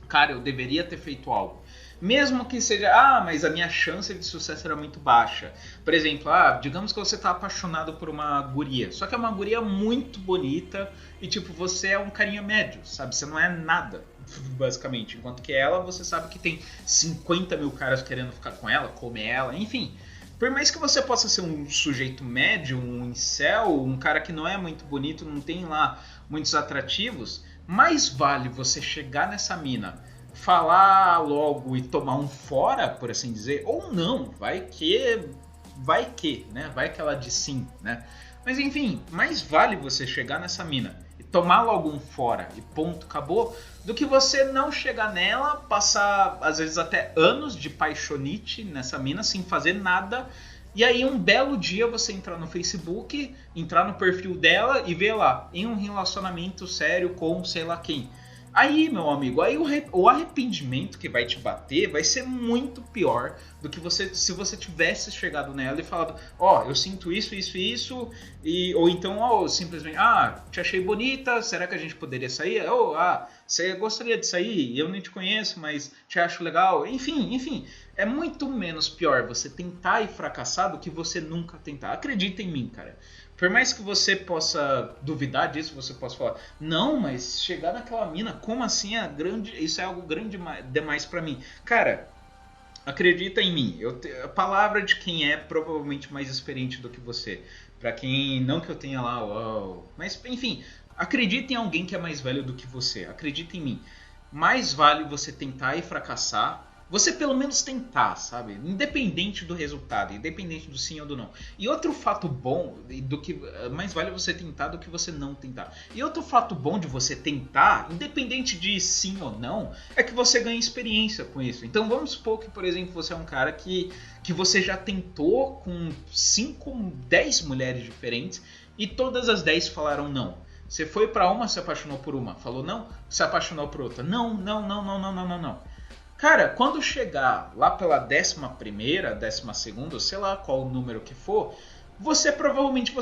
cara, eu deveria ter feito algo. Mesmo que seja, mas a minha chance de sucesso era muito baixa. Por exemplo, digamos que você está apaixonado por uma guria, só que é uma guria muito bonita e tipo, você é um carinha médio, sabe? Você não é nada, basicamente. Enquanto que ela, você sabe que tem 50 mil caras querendo ficar com ela, comer ela, enfim. Por mais que você possa ser um sujeito médio, um incel, um cara que não é muito bonito, não tem lá muitos atrativos, mais vale você chegar nessa mina, falar logo e tomar um fora, por assim dizer, ou não, vai que, né? Vai que ela diz sim, né? Mas enfim, mais vale você chegar nessa mina e tomar logo um fora e ponto, acabou, do que você não chegar nela, passar às vezes até anos de paixonite nessa mina sem fazer nada, e aí um belo dia você entrar no Facebook, entrar no perfil dela e ver lá, em um relacionamento sério com sei lá quem. Aí, meu amigo, aí o arrependimento que vai te bater vai ser muito pior do que se você tivesse chegado nela e falado, eu sinto isso, ou então, simplesmente, te achei bonita, será que a gente poderia sair? Você gostaria de sair? Eu nem te conheço, mas te acho legal. Enfim, é muito menos pior você tentar e fracassar do que você nunca tentar. Acredita em mim, cara. Por mais que você possa duvidar disso, você possa falar, não, mas chegar naquela mina, como assim isso é algo grande demais pra mim? Cara, Acredita em mim. A palavra de quem é provavelmente mais experiente do que você. Pra quem, não que eu tenha lá, uau, mas enfim, acredita em alguém que é mais velho do que você. Acredita em mim. Mais vale você tentar e fracassar. Você pelo menos tentar, sabe? Independente do resultado, independente do sim ou do não. E outro fato bom, do que mais vale você tentar do que você não tentar. E outro fato bom de você tentar, independente de sim ou não, é que você ganha experiência com isso. Então vamos supor que, por exemplo, você é um cara que você já tentou com 5, 10 mulheres diferentes e todas as 10 falaram não. Você foi pra uma, se apaixonou por uma, falou não, se apaixonou por outra. Não, não, não, não, não, não, não, não. Cara, quando chegar lá pela 11ª, 12ª, sei lá qual o número que for, você provavelmente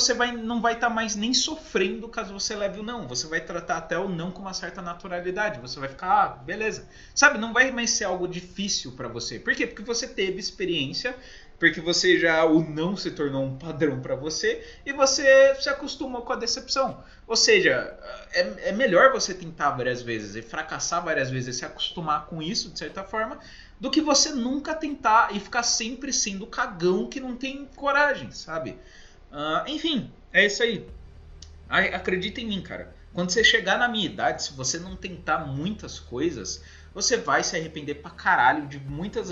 não vai estar mais nem sofrendo caso você leve o não. Você vai tratar até o não com uma certa naturalidade. Você vai ficar, beleza. Sabe, não vai mais ser algo difícil pra você. Por quê? Porque você teve experiência, porque o não se tornou um padrão pra você e você se acostumou com a decepção. Ou seja, é melhor você tentar várias vezes e fracassar várias vezes e se acostumar com isso, de certa forma, do que você nunca tentar e ficar sempre sendo cagão que não tem coragem, sabe? Enfim, é isso aí. Acredita em mim, cara. Quando você chegar na minha idade, se você não tentar muitas coisas, você vai se arrepender pra caralho de muitas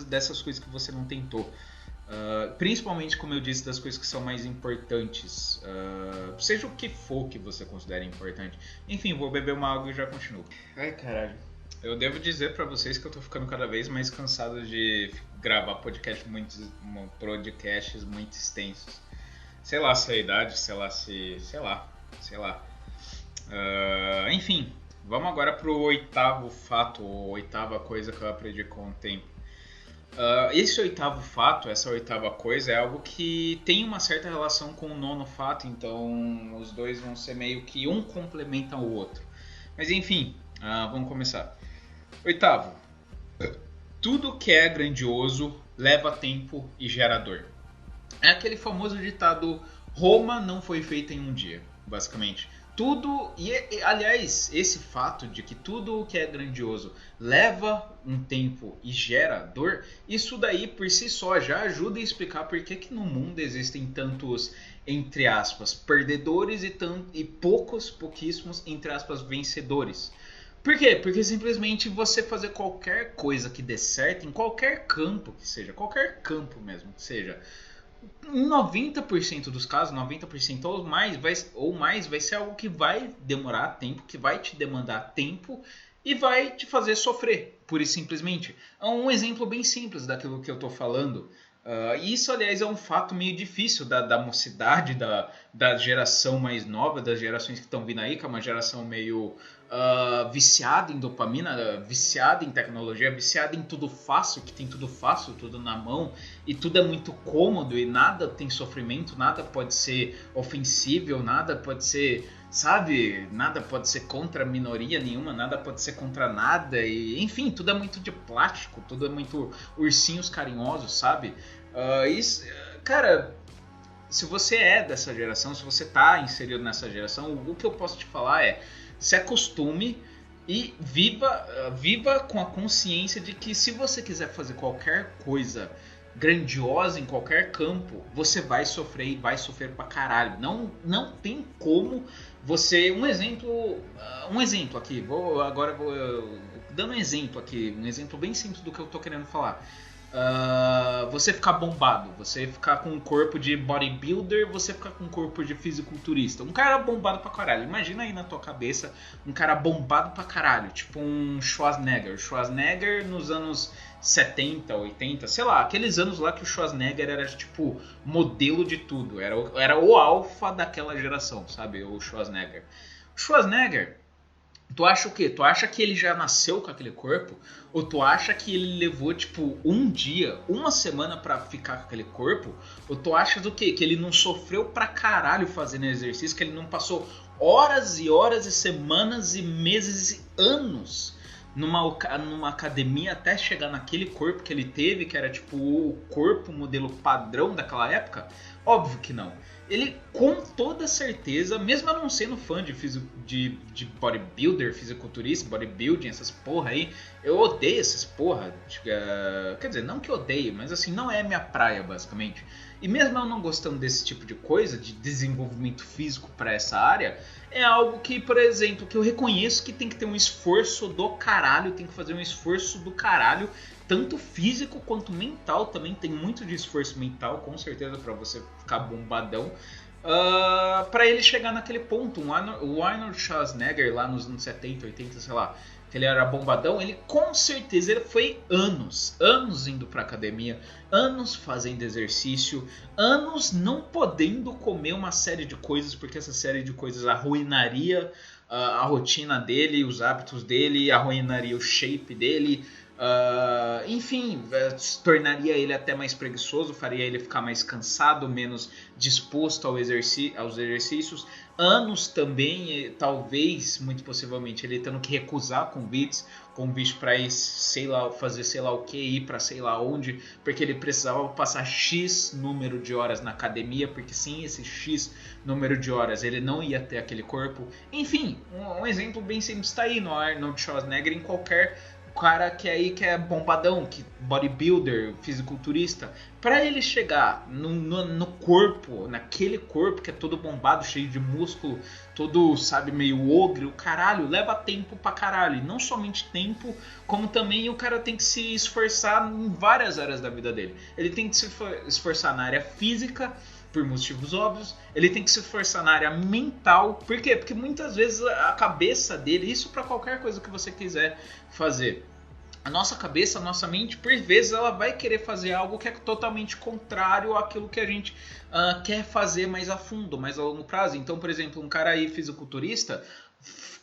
dessas coisas que você não tentou. Principalmente, como eu disse, das coisas que são mais importantes. Seja o que for que você considere importante. Enfim, vou beber uma água e já continuo. Ai, caralho. Eu devo dizer pra vocês que eu tô ficando cada vez mais cansado de gravar podcasts muito extensos. Sei lá se é a idade, sei lá. Enfim, vamos agora pro 8º fato, ou 8ª coisa que eu aprendi com o tempo. Esse 8º fato, essa 8ª coisa, é algo que tem uma certa relação com o 9º fato, então os dois vão ser meio que um complementa o outro. Mas enfim, vamos começar. 8º. Tudo que é grandioso leva tempo e gera dor. É aquele famoso ditado: Roma não foi feita em um dia, basicamente. Tudo, aliás, esse fato de que tudo o que é grandioso leva um tempo e gera dor, isso daí por si só já ajuda a explicar por que no mundo existem tantos, entre aspas, perdedores e pouquíssimos, entre aspas, vencedores. Por quê? Porque simplesmente você fazer qualquer coisa que dê certo, em qualquer campo que seja, qualquer campo mesmo que seja, em 90% dos casos, 90% ou mais, vai ser algo que vai demorar tempo, que vai te demandar tempo e vai te fazer sofrer, pura e simplesmente. É um exemplo bem simples daquilo que eu estou falando. Isso, aliás, é um fato meio difícil da mocidade, da geração mais nova, das gerações que estão vindo aí, que é uma geração meio viciada em dopamina, viciada em tecnologia, viciada em tudo fácil, que tem tudo fácil, tudo na mão, e tudo é muito cômodo e nada tem sofrimento, nada pode ser ofensível, nada pode ser, sabe, nada pode ser contra minoria nenhuma, nada pode ser contra nada, e enfim, tudo é muito de plástico, tudo é muito ursinhos carinhosos, sabe? Cara, se você é dessa geração, se você tá inserido nessa geração, o que eu posso te falar é: se acostume e viva com a consciência de que se você quiser fazer qualquer coisa grandiosa em qualquer campo, você vai sofrer e vai sofrer pra caralho. Não tem como você... Um exemplo aqui, dando um exemplo aqui, um exemplo bem simples do que eu tô querendo falar. Você ficar bombado, você ficar com um corpo de bodybuilder, você ficar com um corpo de fisiculturista, um cara bombado pra caralho. Imagina aí na tua cabeça um cara bombado pra caralho, tipo um Schwarzenegger nos anos 70, 80, sei lá, aqueles anos lá que o Schwarzenegger era tipo modelo de tudo, era o alfa daquela geração, sabe, o Schwarzenegger. Tu acha o quê? Tu acha que ele já nasceu com aquele corpo? Ou tu acha que ele levou, tipo, um dia, uma semana pra ficar com aquele corpo? Ou tu acha do quê? Que ele não sofreu pra caralho fazendo exercício? Que ele não passou horas e horas e semanas e meses e anos numa academia até chegar naquele corpo que ele teve, que era tipo o corpo modelo padrão daquela época? Óbvio que não. Ele, com toda certeza, mesmo eu não sendo fã de bodybuilder, fisiculturista, bodybuilding, essas porra aí, eu odeio essas porra. Quer dizer, não que eu odeio, mas assim, não é minha praia, basicamente. E mesmo eu não gostando desse tipo de coisa, de desenvolvimento físico para essa área, é algo que, por exemplo, que eu reconheço que tem que ter um esforço do caralho, tem que fazer um esforço do caralho, tanto físico quanto mental. Também tem muito de esforço mental, com certeza, para você ficar bombadão, para ele chegar naquele ponto. O Arnold Schwarzenegger lá nos anos 70, 80, sei lá, que ele era bombadão, ele com certeza ele foi anos indo pra academia, anos fazendo exercício, anos não podendo comer uma série de coisas, porque essa série de coisas arruinaria a rotina dele, os hábitos dele, arruinaria o shape dele, enfim, tornaria ele até mais preguiçoso, faria ele ficar mais cansado, menos disposto aos exercícios. Anos também, talvez, muito possivelmente, ele tendo que recusar convite para ir, sei lá, fazer sei lá o que, ir para sei lá onde, porque ele precisava passar X número de horas na academia, porque sem esse X número de horas ele não ia ter aquele corpo. Enfim, um exemplo bem simples está aí no Arnold Schwarzenegger, em qualquer cara que é bombadão, que bodybuilder, fisiculturista, para ele chegar no corpo, naquele corpo que é todo bombado, cheio de músculo, todo, sabe, meio ogre, o caralho, leva tempo pra caralho. E não somente tempo, como também o cara tem que se esforçar em várias áreas da vida dele. Ele tem que se esforçar na área física, por motivos óbvios, ele tem que se esforçar na área mental. Por quê? Porque muitas vezes a cabeça dele, isso para qualquer coisa que você quiser fazer, a nossa cabeça, a nossa mente, por vezes ela vai querer fazer algo que é totalmente contrário àquilo que a gente quer fazer mais a fundo, mais a longo prazo. Então, por exemplo, um cara aí fisiculturista,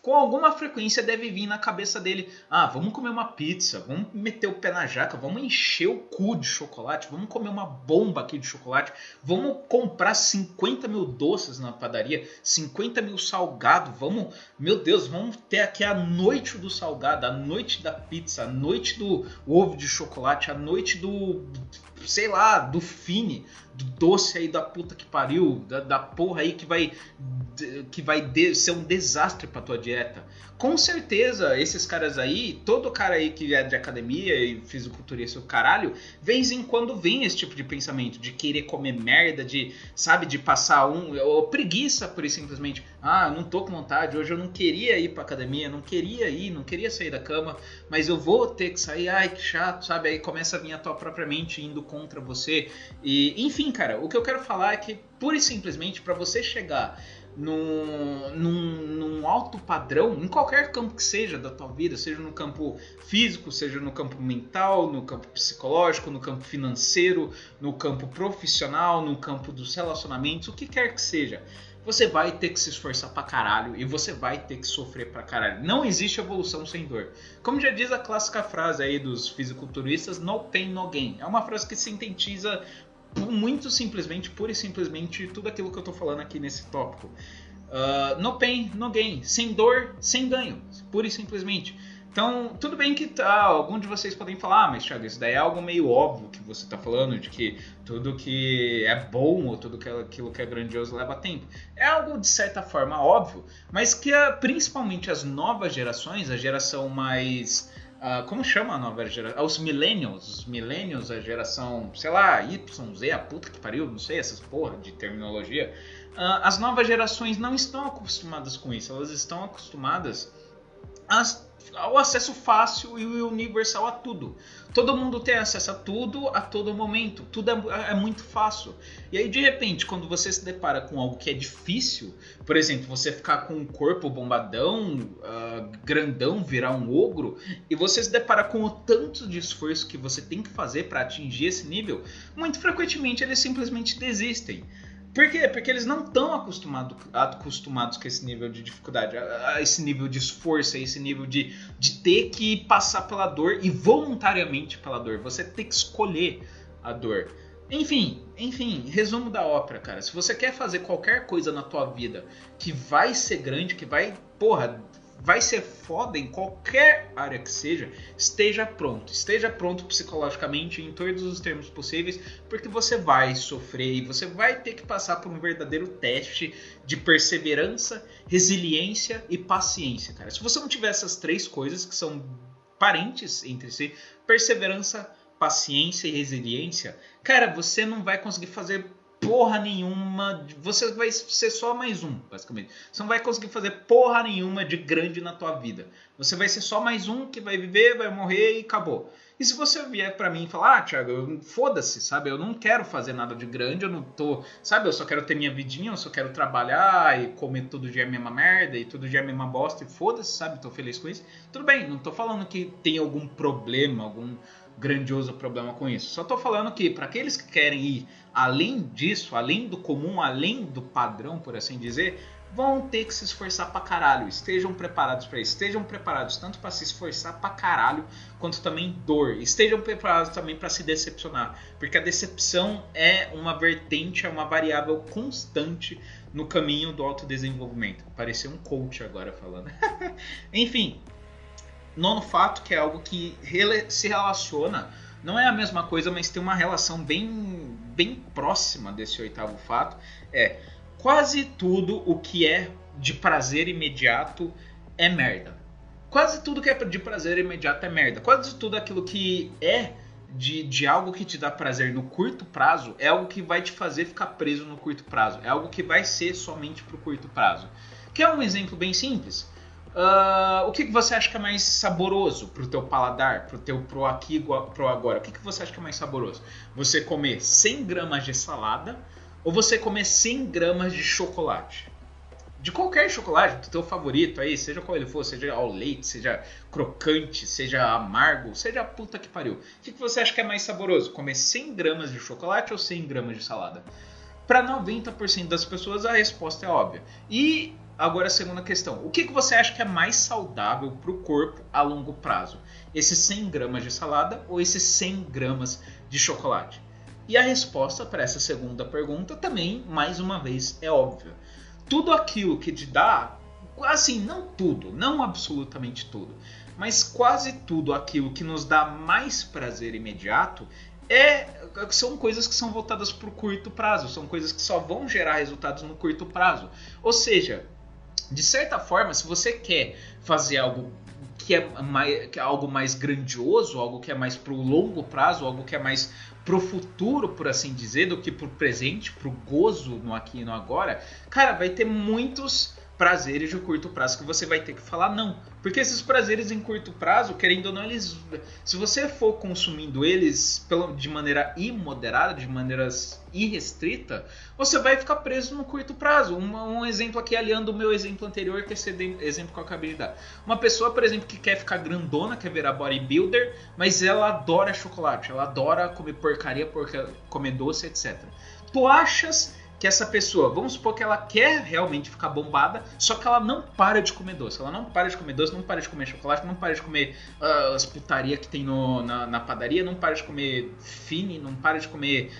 com alguma frequência deve vir na cabeça dele: vamos comer uma pizza, vamos meter o pé na jaca, vamos encher o cu de chocolate, vamos comer uma bomba aqui de chocolate, vamos comprar 50 mil doces na padaria, 50 mil salgados, meu Deus, vamos ter aqui a noite do salgado, a noite da pizza, a noite do ovo de chocolate, a noite do, sei lá, do fine, do doce aí da puta que pariu, da porra aí que vai ser um desastre pra tua dieta. Com certeza, esses caras aí, todo cara aí que é de academia e fisiculturista, o caralho, vez em quando vem esse tipo de pensamento, de querer comer merda, de, sabe, de passar ou preguiça, por simplesmente, eu não tô com vontade, hoje eu não queria ir pra academia, não queria sair da cama, mas eu vou ter que sair, ai que chato, sabe, aí começa a vir a tua própria mente indo contra você, e enfim, cara, o que eu quero falar é que, pura e simplesmente, pra você chegar num alto padrão, em qualquer campo que seja da tua vida, seja no campo físico, seja no campo mental, no campo psicológico, no campo financeiro, no campo profissional, no campo dos relacionamentos, o que quer que seja, você vai ter que se esforçar pra caralho e você vai ter que sofrer pra caralho. Não existe evolução sem dor. Como já diz a clássica frase aí dos fisiculturistas, no pain, no gain. É uma frase que sintetiza muito simplesmente, pura e simplesmente, tudo aquilo que eu tô falando aqui nesse tópico. No pain, no gain. Sem dor, sem ganho. Pura e simplesmente. Então, tudo bem que algum de vocês podem falar, mas Thiago, isso daí é algo meio óbvio que você tá falando, de que tudo que é bom ou tudo aquilo que é grandioso leva tempo. É algo de certa forma óbvio, mas que principalmente as novas gerações, a geração mais... como chama a nova geração? Os millennials, a geração, sei lá, Y, Z, a puta que pariu, não sei, essas porra de terminologia. As novas gerações não estão acostumadas com isso, elas estão acostumadas ao acesso fácil e universal a tudo. Todo mundo tem acesso a tudo a todo momento, tudo é muito fácil. E aí de repente, quando você se depara com algo que é difícil, por exemplo, você ficar com um corpo bombadão, grandão, virar um ogro, e você se depara com o tanto de esforço que você tem que fazer para atingir esse nível, muito frequentemente eles simplesmente desistem. Por quê? Porque eles não estão acostumados com esse nível de dificuldade, a esse nível de esforço, a esse nível de ter que passar pela dor e voluntariamente pela dor. Você tem que escolher a dor. Enfim, resumo da ópera, cara. Se você quer fazer qualquer coisa na tua vida que vai ser grande, que vai, vai ser foda em qualquer área que seja, esteja pronto psicologicamente em todos os termos possíveis, porque você vai sofrer e você vai ter que passar por um verdadeiro teste de perseverança, resiliência e paciência, cara. Se você não tiver essas três coisas que são parentes entre si, perseverança, paciência e resiliência, cara, você não vai conseguir fazer porra nenhuma, você vai ser só mais um, basicamente. Você não vai conseguir fazer porra nenhuma de grande na tua vida. Você vai ser só mais um que vai viver, vai morrer e acabou. E se você vier pra mim e falar, Thiago, foda-se, sabe? Eu não quero fazer nada de grande, eu não tô, sabe? Eu só quero ter minha vidinha, eu só quero trabalhar e comer todo dia a mesma merda e todo dia a mesma bosta e foda-se, sabe? Tô feliz com isso. Tudo bem, não tô falando que tem algum problema, algum grandioso problema com isso. Só tô falando que para aqueles que querem ir além disso, além do comum, além do padrão, por assim dizer, vão ter que se esforçar pra caralho. Estejam preparados para isso. Estejam preparados tanto para se esforçar pra caralho, quanto também dor. Estejam preparados também para se decepcionar. Porque a decepção é uma vertente, é uma variável constante no caminho do autodesenvolvimento. Pareceu um coach agora falando. Enfim, nono fato, que é algo que se relaciona, não é a mesma coisa, mas tem uma relação bem próxima desse oitavo fato, é quase tudo o que é de prazer imediato é merda. Quase tudo que é de prazer imediato é merda. Quase tudo aquilo que é de algo que te dá prazer no curto prazo é algo que vai te fazer ficar preso no curto prazo. É algo que vai ser somente pro curto prazo. Quer um exemplo bem simples? O que você acha que é mais saboroso pro teu paladar, pro aqui, pro agora? O que você acha que é mais saboroso? Você comer 100 gramas de salada ou você comer 100 gramas de chocolate? De qualquer chocolate, do teu favorito aí, seja qual ele for, seja ao leite, seja crocante, seja amargo, seja a puta que pariu. O que você acha que é mais saboroso? Comer 100 gramas de chocolate ou 100 gramas de salada? Para 90% das pessoas a resposta é óbvia. E agora a segunda questão. O que você acha que é mais saudável para o corpo a longo prazo? Esses 100 gramas de salada ou esses 100 gramas de chocolate? E a resposta para essa segunda pergunta também, mais uma vez, é óbvia. Tudo aquilo que te dá, assim, não tudo, não absolutamente tudo, mas quase tudo aquilo que nos dá mais prazer imediato são coisas que são voltadas para o curto prazo, são coisas que só vão gerar resultados no curto prazo. Ou seja, de certa forma, se você quer fazer algo que é algo mais grandioso, algo que é mais pro longo prazo, algo que é mais pro futuro, por assim dizer, do que pro presente, pro gozo no aqui e no agora, cara, vai ter muitos prazeres de curto prazo que você vai ter que falar não. Porque esses prazeres em curto prazo, querendo ou não, se você for consumindo eles de maneira imoderada, de maneira irrestrita, você vai ficar preso no curto prazo. Um exemplo aqui, aliando o meu exemplo anterior, que é esse exemplo que eu acabei de dar. Uma pessoa, por exemplo, que quer ficar grandona, quer virar bodybuilder, mas ela adora chocolate, ela adora comer porcaria, comer doce, etc. Tu achas que essa pessoa, vamos supor que ela quer realmente ficar bombada, só que ela não para de comer doce. Ela não para de comer doce, não para de comer chocolate, não para de comer as putaria que tem na padaria, não para de comer fine, não para de comer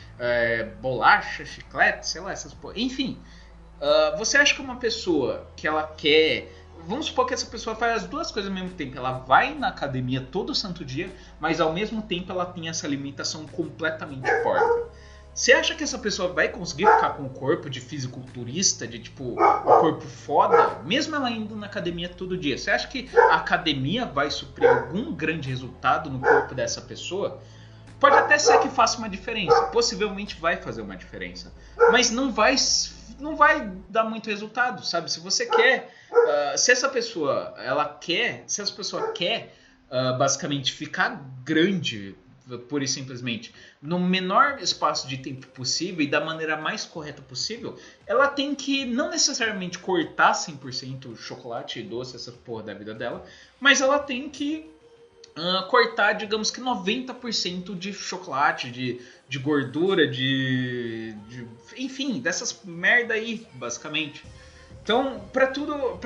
bolacha, chiclete, sei lá, essas porra. Enfim, você acha que uma pessoa que ela quer... Vamos supor que essa pessoa faz as duas coisas ao mesmo tempo. Ela vai na academia todo santo dia, mas ao mesmo tempo ela tem essa limitação completamente porca. Você acha que essa pessoa vai conseguir ficar com o corpo de fisiculturista, de tipo, o corpo foda, mesmo ela indo na academia todo dia? Você acha que a academia vai suprir algum grande resultado no corpo dessa pessoa? Pode até ser que faça uma diferença, possivelmente vai fazer uma diferença, mas não vai dar muito resultado, sabe? Se você quer, se essa pessoa quer basicamente ficar grande, pura e simplesmente, no menor espaço de tempo possível e da maneira mais correta possível, ela tem que não necessariamente cortar 100% chocolate e doce, essa porra da vida dela, mas ela tem que cortar, digamos que 90% de chocolate, de gordura, enfim, dessas merda aí, basicamente. Então, para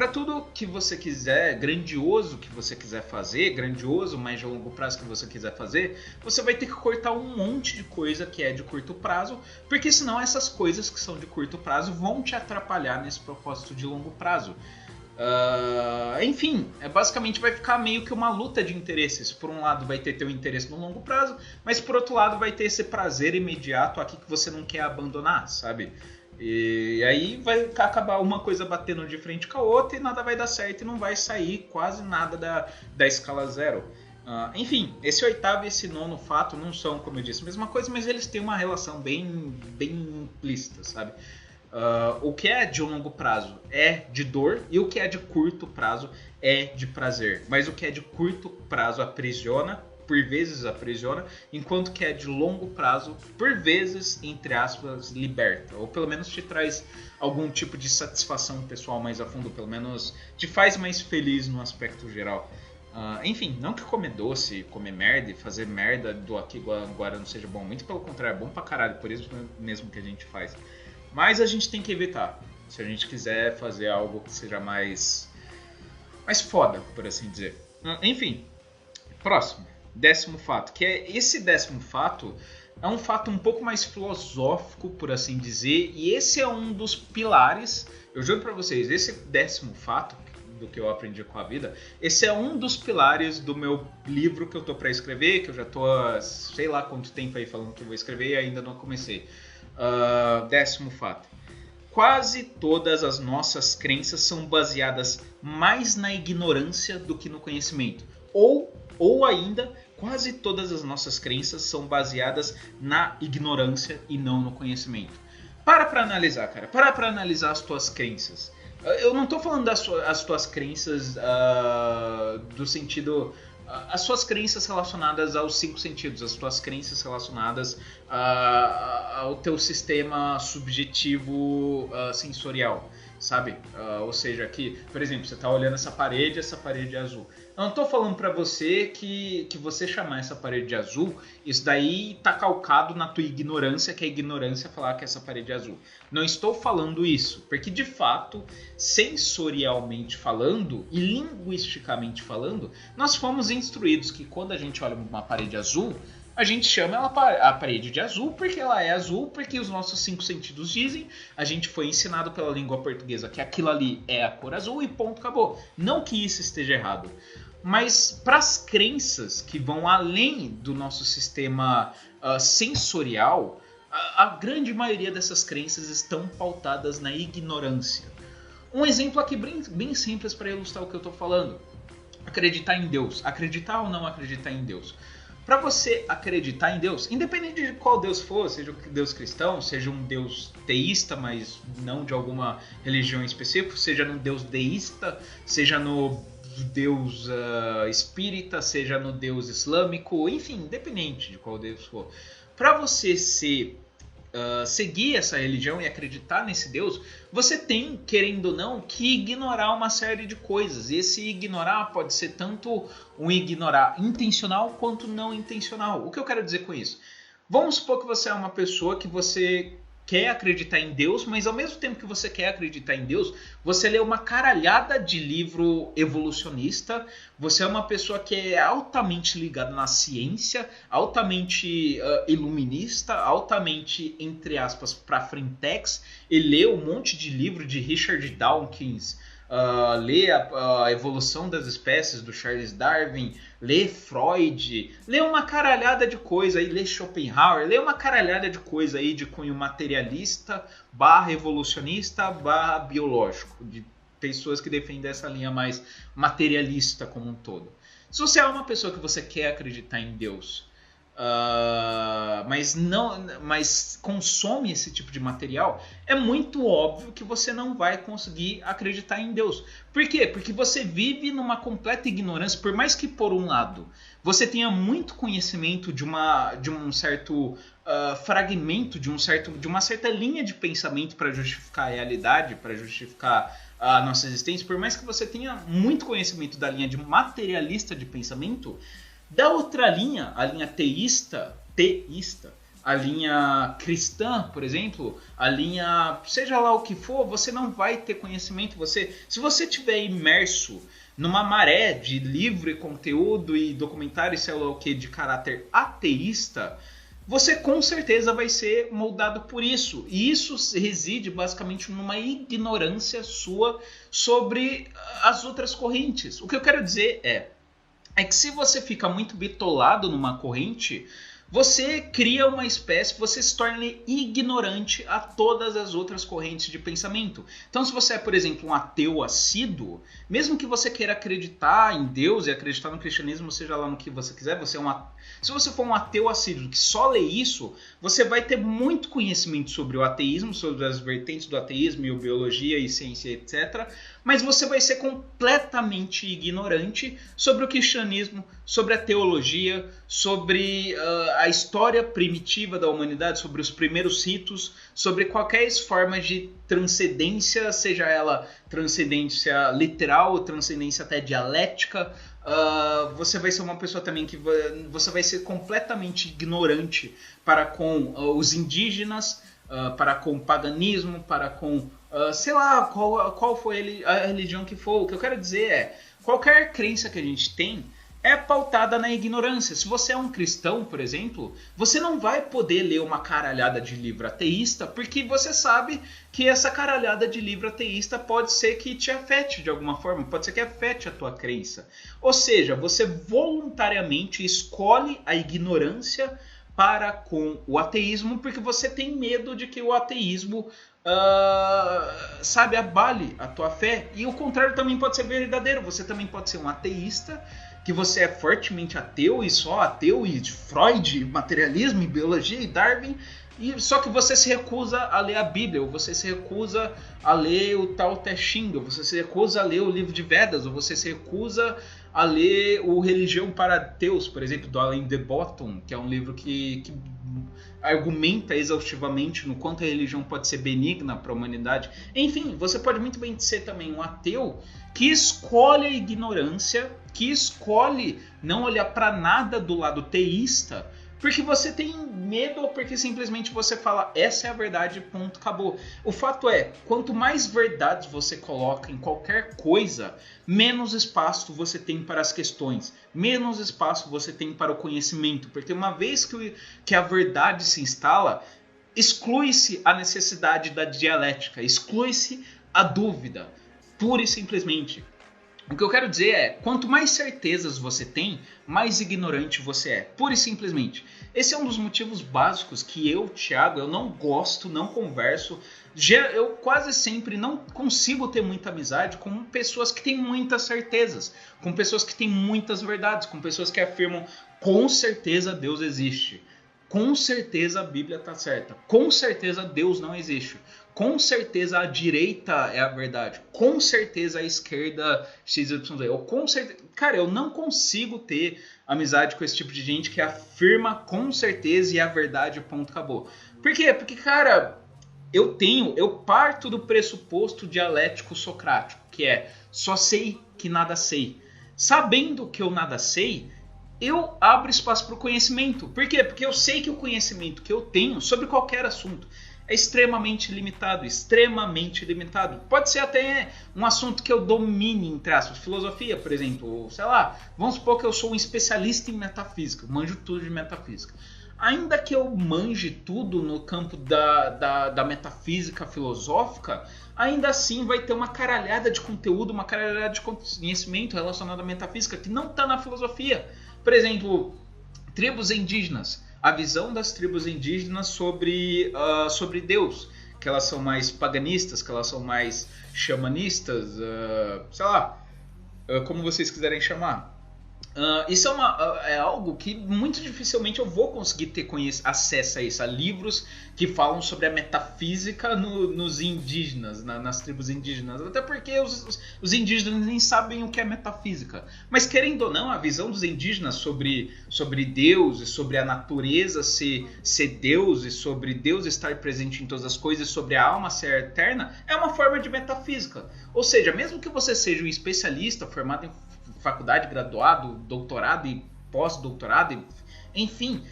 tudo que você quiser, grandioso que você quiser fazer, grandioso, mais de longo prazo que você quiser fazer, você vai ter que cortar um monte de coisa que é de curto prazo, porque senão essas coisas que são de curto prazo vão te atrapalhar nesse propósito de longo prazo. Enfim, basicamente vai ficar meio que uma luta de interesses. Por um lado vai ter teu interesse no longo prazo, mas por outro lado vai ter esse prazer imediato aqui que você não quer abandonar, sabe? E aí vai acabar uma coisa batendo de frente com a outra e nada vai dar certo e não vai sair quase nada da escala zero. Enfim, esse oitavo e esse nono fato não são, como eu disse, a mesma coisa, mas eles têm uma relação bem implícita, sabe? O que é de longo prazo é de dor e o que é de curto prazo é de prazer. Mas o que é de curto prazo aprisiona, por vezes aprisiona, enquanto que é de longo prazo, por vezes, entre aspas, liberta. Ou pelo menos te traz algum tipo de satisfação pessoal mais a fundo, pelo menos te faz mais feliz no aspecto geral. Enfim, não que comer doce, comer merda e fazer merda do aqui agora não seja bom. Muito pelo contrário, é bom pra caralho, por isso mesmo que a gente faz. Mas a gente tem que evitar, se a gente quiser fazer algo que seja mais foda, por assim dizer. Enfim, próximo, décimo fato, que é esse décimo fato é um fato um pouco mais filosófico, por assim dizer, e esse é um dos pilares, eu juro pra vocês, esse décimo fato do que eu aprendi com a vida, esse é um dos pilares do meu livro que eu tô pra escrever, que eu já tô sei lá quanto tempo aí falando que eu vou escrever e ainda não comecei. Décimo fato. Quase todas as nossas crenças são baseadas mais na ignorância do que no conhecimento. Ou ainda, quase todas as nossas crenças são baseadas na ignorância e não no conhecimento. Para analisar, cara. Para analisar as tuas crenças. Eu não estou falando das tuas crenças do sentido... As suas crenças relacionadas aos 5 sentidos, as tuas crenças relacionadas ao teu sistema subjetivo sensorial, sabe? Ou seja, que, por exemplo, você está olhando essa parede é azul. Eu não estou falando para você que você chamar essa parede de azul, isso daí está calcado na tua ignorância, que a ignorância é falar que essa parede é azul. Não estou falando isso, porque de fato, sensorialmente falando e linguisticamente falando, nós fomos instruídos que quando a gente olha uma parede azul, a gente chama ela a parede de azul porque ela é azul, porque os nossos 5 sentidos dizem, a gente foi ensinado pela língua portuguesa que aquilo ali é a cor azul e ponto, acabou. Não que isso esteja errado, mas para as crenças que vão além do nosso sistema sensorial, a grande maioria dessas crenças estão pautadas na ignorância. Um exemplo aqui bem simples para ilustrar o que eu estou falando. Acreditar em Deus. Acreditar ou não acreditar em Deus. Para você acreditar em Deus, independente de qual Deus for, seja um Deus cristão, seja um Deus teísta, mas não de alguma religião específica, seja no Deus deísta, seja no Deus espírita, seja no Deus islâmico, enfim, independente de qual Deus for. Para você seguir essa religião e acreditar nesse Deus, você tem, querendo ou não, que ignorar uma série de coisas. E esse ignorar pode ser tanto um ignorar intencional quanto não intencional. O que eu quero dizer com isso? Vamos supor que você é uma pessoa que você quer acreditar em Deus, mas ao mesmo tempo que você quer acreditar em Deus, você lê uma caralhada de livro evolucionista, você é uma pessoa que é altamente ligada na ciência, altamente iluminista, altamente, entre aspas, pra frentex, e lê um monte de livro de Richard Dawkins, lê a evolução das espécies do Charles Darwin, lê Freud, lê uma caralhada de coisa aí, lê Schopenhauer, lê uma caralhada de coisa aí de cunho materialista, / evolucionista, / biológico, de pessoas que defendem essa linha mais materialista como um todo. Se você é uma pessoa que você quer acreditar em Deus, mas consome esse tipo de material, é muito óbvio que você não vai conseguir acreditar em Deus. Por quê? Porque você vive numa completa ignorância, por mais que por um lado você tenha muito conhecimento de um certo fragmento, de uma certa linha de pensamento para justificar a realidade, para justificar a nossa existência, por mais que você tenha muito conhecimento da linha de materialista de pensamento, da outra linha, a linha teísta, a linha cristã, por exemplo, a linha, seja lá o que for, você não vai ter conhecimento. Se você estiver imerso numa maré de livro e conteúdo e documentário, sei lá o que, de caráter ateísta, você com certeza vai ser moldado por isso. E isso reside basicamente numa ignorância sua sobre as outras correntes. O que eu quero dizer é que se você fica muito bitolado numa corrente, você cria uma espécie, você se torna ignorante a todas as outras correntes de pensamento. Então, se você é, por exemplo, um ateu assíduo, mesmo que você queira acreditar em Deus e acreditar no cristianismo, seja lá no que você quiser, se você for um ateu assíduo que só lê isso, você vai ter muito conhecimento sobre o ateísmo, sobre as vertentes do ateísmo e biologia e ciência, etc., mas você vai ser completamente ignorante sobre o cristianismo, sobre a teologia, sobre a história primitiva da humanidade, sobre os primeiros ritos, sobre qualquer forma de transcendência, seja ela transcendência literal ou transcendência até dialética. Você vai ser uma pessoa também que você vai ser completamente ignorante para com os indígenas, para com o paganismo, para com sei lá qual foi a religião que for. O que eu quero dizer é, qualquer crença que a gente tem é pautada na ignorância. Se você é um cristão, por exemplo, você não vai poder ler uma caralhada de livro ateísta, porque você sabe que essa caralhada de livro ateísta pode ser que te afete de alguma forma, pode ser que afete a tua crença. Ou seja, você voluntariamente escolhe a ignorância para com o ateísmo, porque você tem medo de que o ateísmo abale a tua fé. E o contrário também pode ser verdadeiro. Você também pode ser um ateísta, que você é fortemente ateu e só ateu, e Freud, materialismo, e biologia e Darwin, e só que você se recusa a ler a Bíblia, ou você se recusa a ler o Tao Te Ching, ou você se recusa a ler o livro de Vedas, ou você se recusa a ler o Religião para Ateus, por exemplo, do Alain de Botton, que é um livro que argumenta exaustivamente no quanto a religião pode ser benigna para a humanidade. Enfim, você pode muito bem ser também um ateu que escolhe a ignorância, que escolhe não olhar para nada do lado teísta, porque você tem medo ou porque simplesmente você fala, essa é a verdade, ponto, acabou. O fato é, quanto mais verdades você coloca em qualquer coisa, menos espaço você tem para as questões, menos espaço você tem para o conhecimento, porque uma vez que a verdade se instala, exclui-se a necessidade da dialética, exclui-se a dúvida, pura e simplesmente. O que eu quero dizer é, quanto mais certezas você tem, mais ignorante você é, pura e simplesmente. Esse é um dos motivos básicos que eu, Thiago, eu não gosto, não converso, eu quase sempre não consigo ter muita amizade com pessoas que têm muitas certezas, com pessoas que têm muitas verdades, com pessoas que afirmam, com certeza Deus existe, com certeza a Bíblia está certa, com certeza Deus não existe. Com certeza a direita é a verdade. Com certeza a esquerda XYZ. Cara, eu não consigo ter amizade com esse tipo de gente que afirma com certeza e a verdade, ponto, acabou. Por quê? Porque, cara, eu parto do pressuposto dialético socrático, que é só sei que nada sei. Sabendo que eu nada sei, eu abro espaço para o conhecimento. Por quê? Porque eu sei que o conhecimento que eu tenho sobre qualquer assunto é extremamente limitado, extremamente limitado. Pode ser até um assunto que eu domine, entre aspas, filosofia, por exemplo, sei lá, vamos supor que eu sou um especialista em metafísica, manjo tudo de metafísica. Ainda que eu manje tudo no campo da metafísica filosófica, ainda assim vai ter uma caralhada de conteúdo, uma caralhada de conhecimento relacionado à metafísica que não está na filosofia. Por exemplo, tribos indígenas. A visão das tribos indígenas sobre Deus, que elas são mais paganistas, que elas são mais xamanistas, sei lá, como vocês quiserem chamar. Isso é algo que muito dificilmente eu vou conseguir ter acesso a isso, a livros que falam sobre a metafísica nos indígenas, nas tribos indígenas, até porque os indígenas nem sabem o que é metafísica. Mas querendo ou não, a visão dos indígenas sobre Deus e sobre a natureza ser Deus e sobre Deus estar presente em todas as coisas, sobre a alma ser eterna, é uma forma de metafísica. Ou seja, mesmo que você seja um especialista formado em faculdade, graduado, doutorado e pós-doutorado, enfim,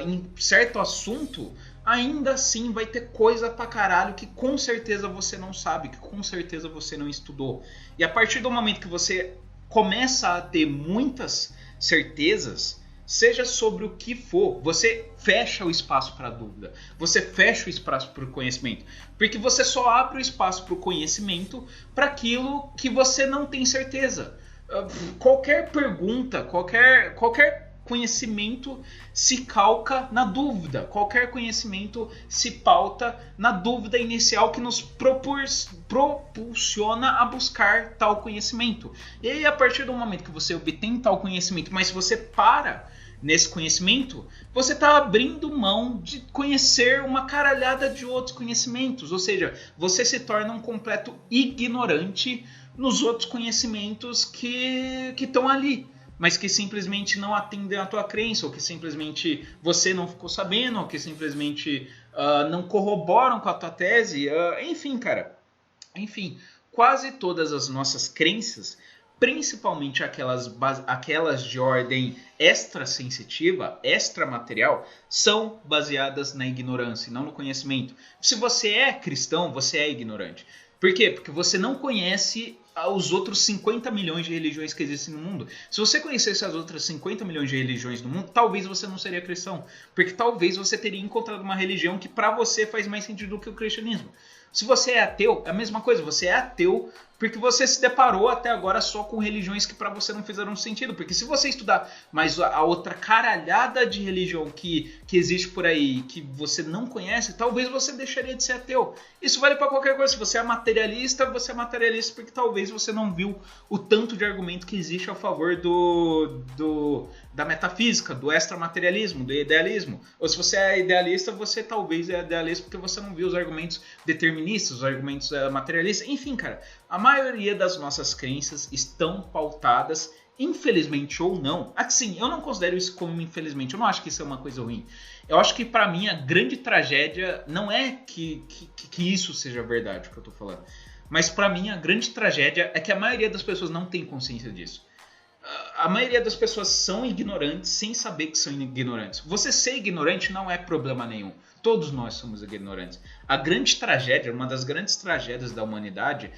em certo assunto, ainda assim vai ter coisa pra caralho que com certeza você não sabe, que com certeza você não estudou. E a partir do momento que você começa a ter muitas certezas, seja sobre o que for, você fecha o espaço para dúvida, você fecha o espaço para o conhecimento, porque você só abre o espaço para o conhecimento para aquilo que você não tem certeza. Qualquer pergunta, qualquer conhecimento se calca na dúvida, qualquer conhecimento se pauta na dúvida inicial que nos propulsiona a buscar tal conhecimento. E aí, a partir do momento que você obtém tal conhecimento, mas se você para nesse conhecimento, você está abrindo mão de conhecer uma caralhada de outros conhecimentos, ou seja, você se torna um completo ignorante nos outros conhecimentos que estão ali, mas que simplesmente não atendem à tua crença, ou que simplesmente você não ficou sabendo, ou que simplesmente não corroboram com a tua tese. Enfim, cara. Enfim, quase todas as nossas crenças, principalmente aquelas de ordem extrasensitiva, extramaterial, são baseadas na ignorância e não no conhecimento. Se você é cristão, você é ignorante. Por quê? Porque você não conhece os outros 50 milhões de religiões que existem no mundo. Se você conhecesse as outras 50 milhões de religiões no mundo, talvez você não seria cristão. Porque talvez você teria encontrado uma religião que para você faz mais sentido do que o cristianismo. Se você é ateu, é a mesma coisa. Você é ateu porque você se deparou até agora só com religiões que para você não fizeram sentido. Porque se você estudar mais a outra caralhada de religião que existe por aí, que você não conhece, talvez você deixaria de ser ateu. Isso vale para qualquer coisa. Se você é materialista porque talvez você não viu o tanto de argumento que existe a favor da metafísica, do extramaterialismo, do idealismo. Ou se você é idealista, você talvez é idealista porque você não viu os argumentos deterministas, os argumentos materialistas. Enfim, cara, a maioria das nossas crenças estão pautadas, infelizmente ou não. Assim, eu não considero isso como infelizmente, eu não acho que isso é uma coisa ruim. Eu acho que pra mim a grande tragédia não é que isso seja verdade, o que eu tô falando. Mas pra mim a grande tragédia é que a maioria das pessoas não tem consciência disso. A maioria das pessoas são ignorantes sem saber que são ignorantes. Você ser ignorante não é problema nenhum. Todos nós somos ignorantes. A grande tragédia, uma das grandes tragédias da humanidade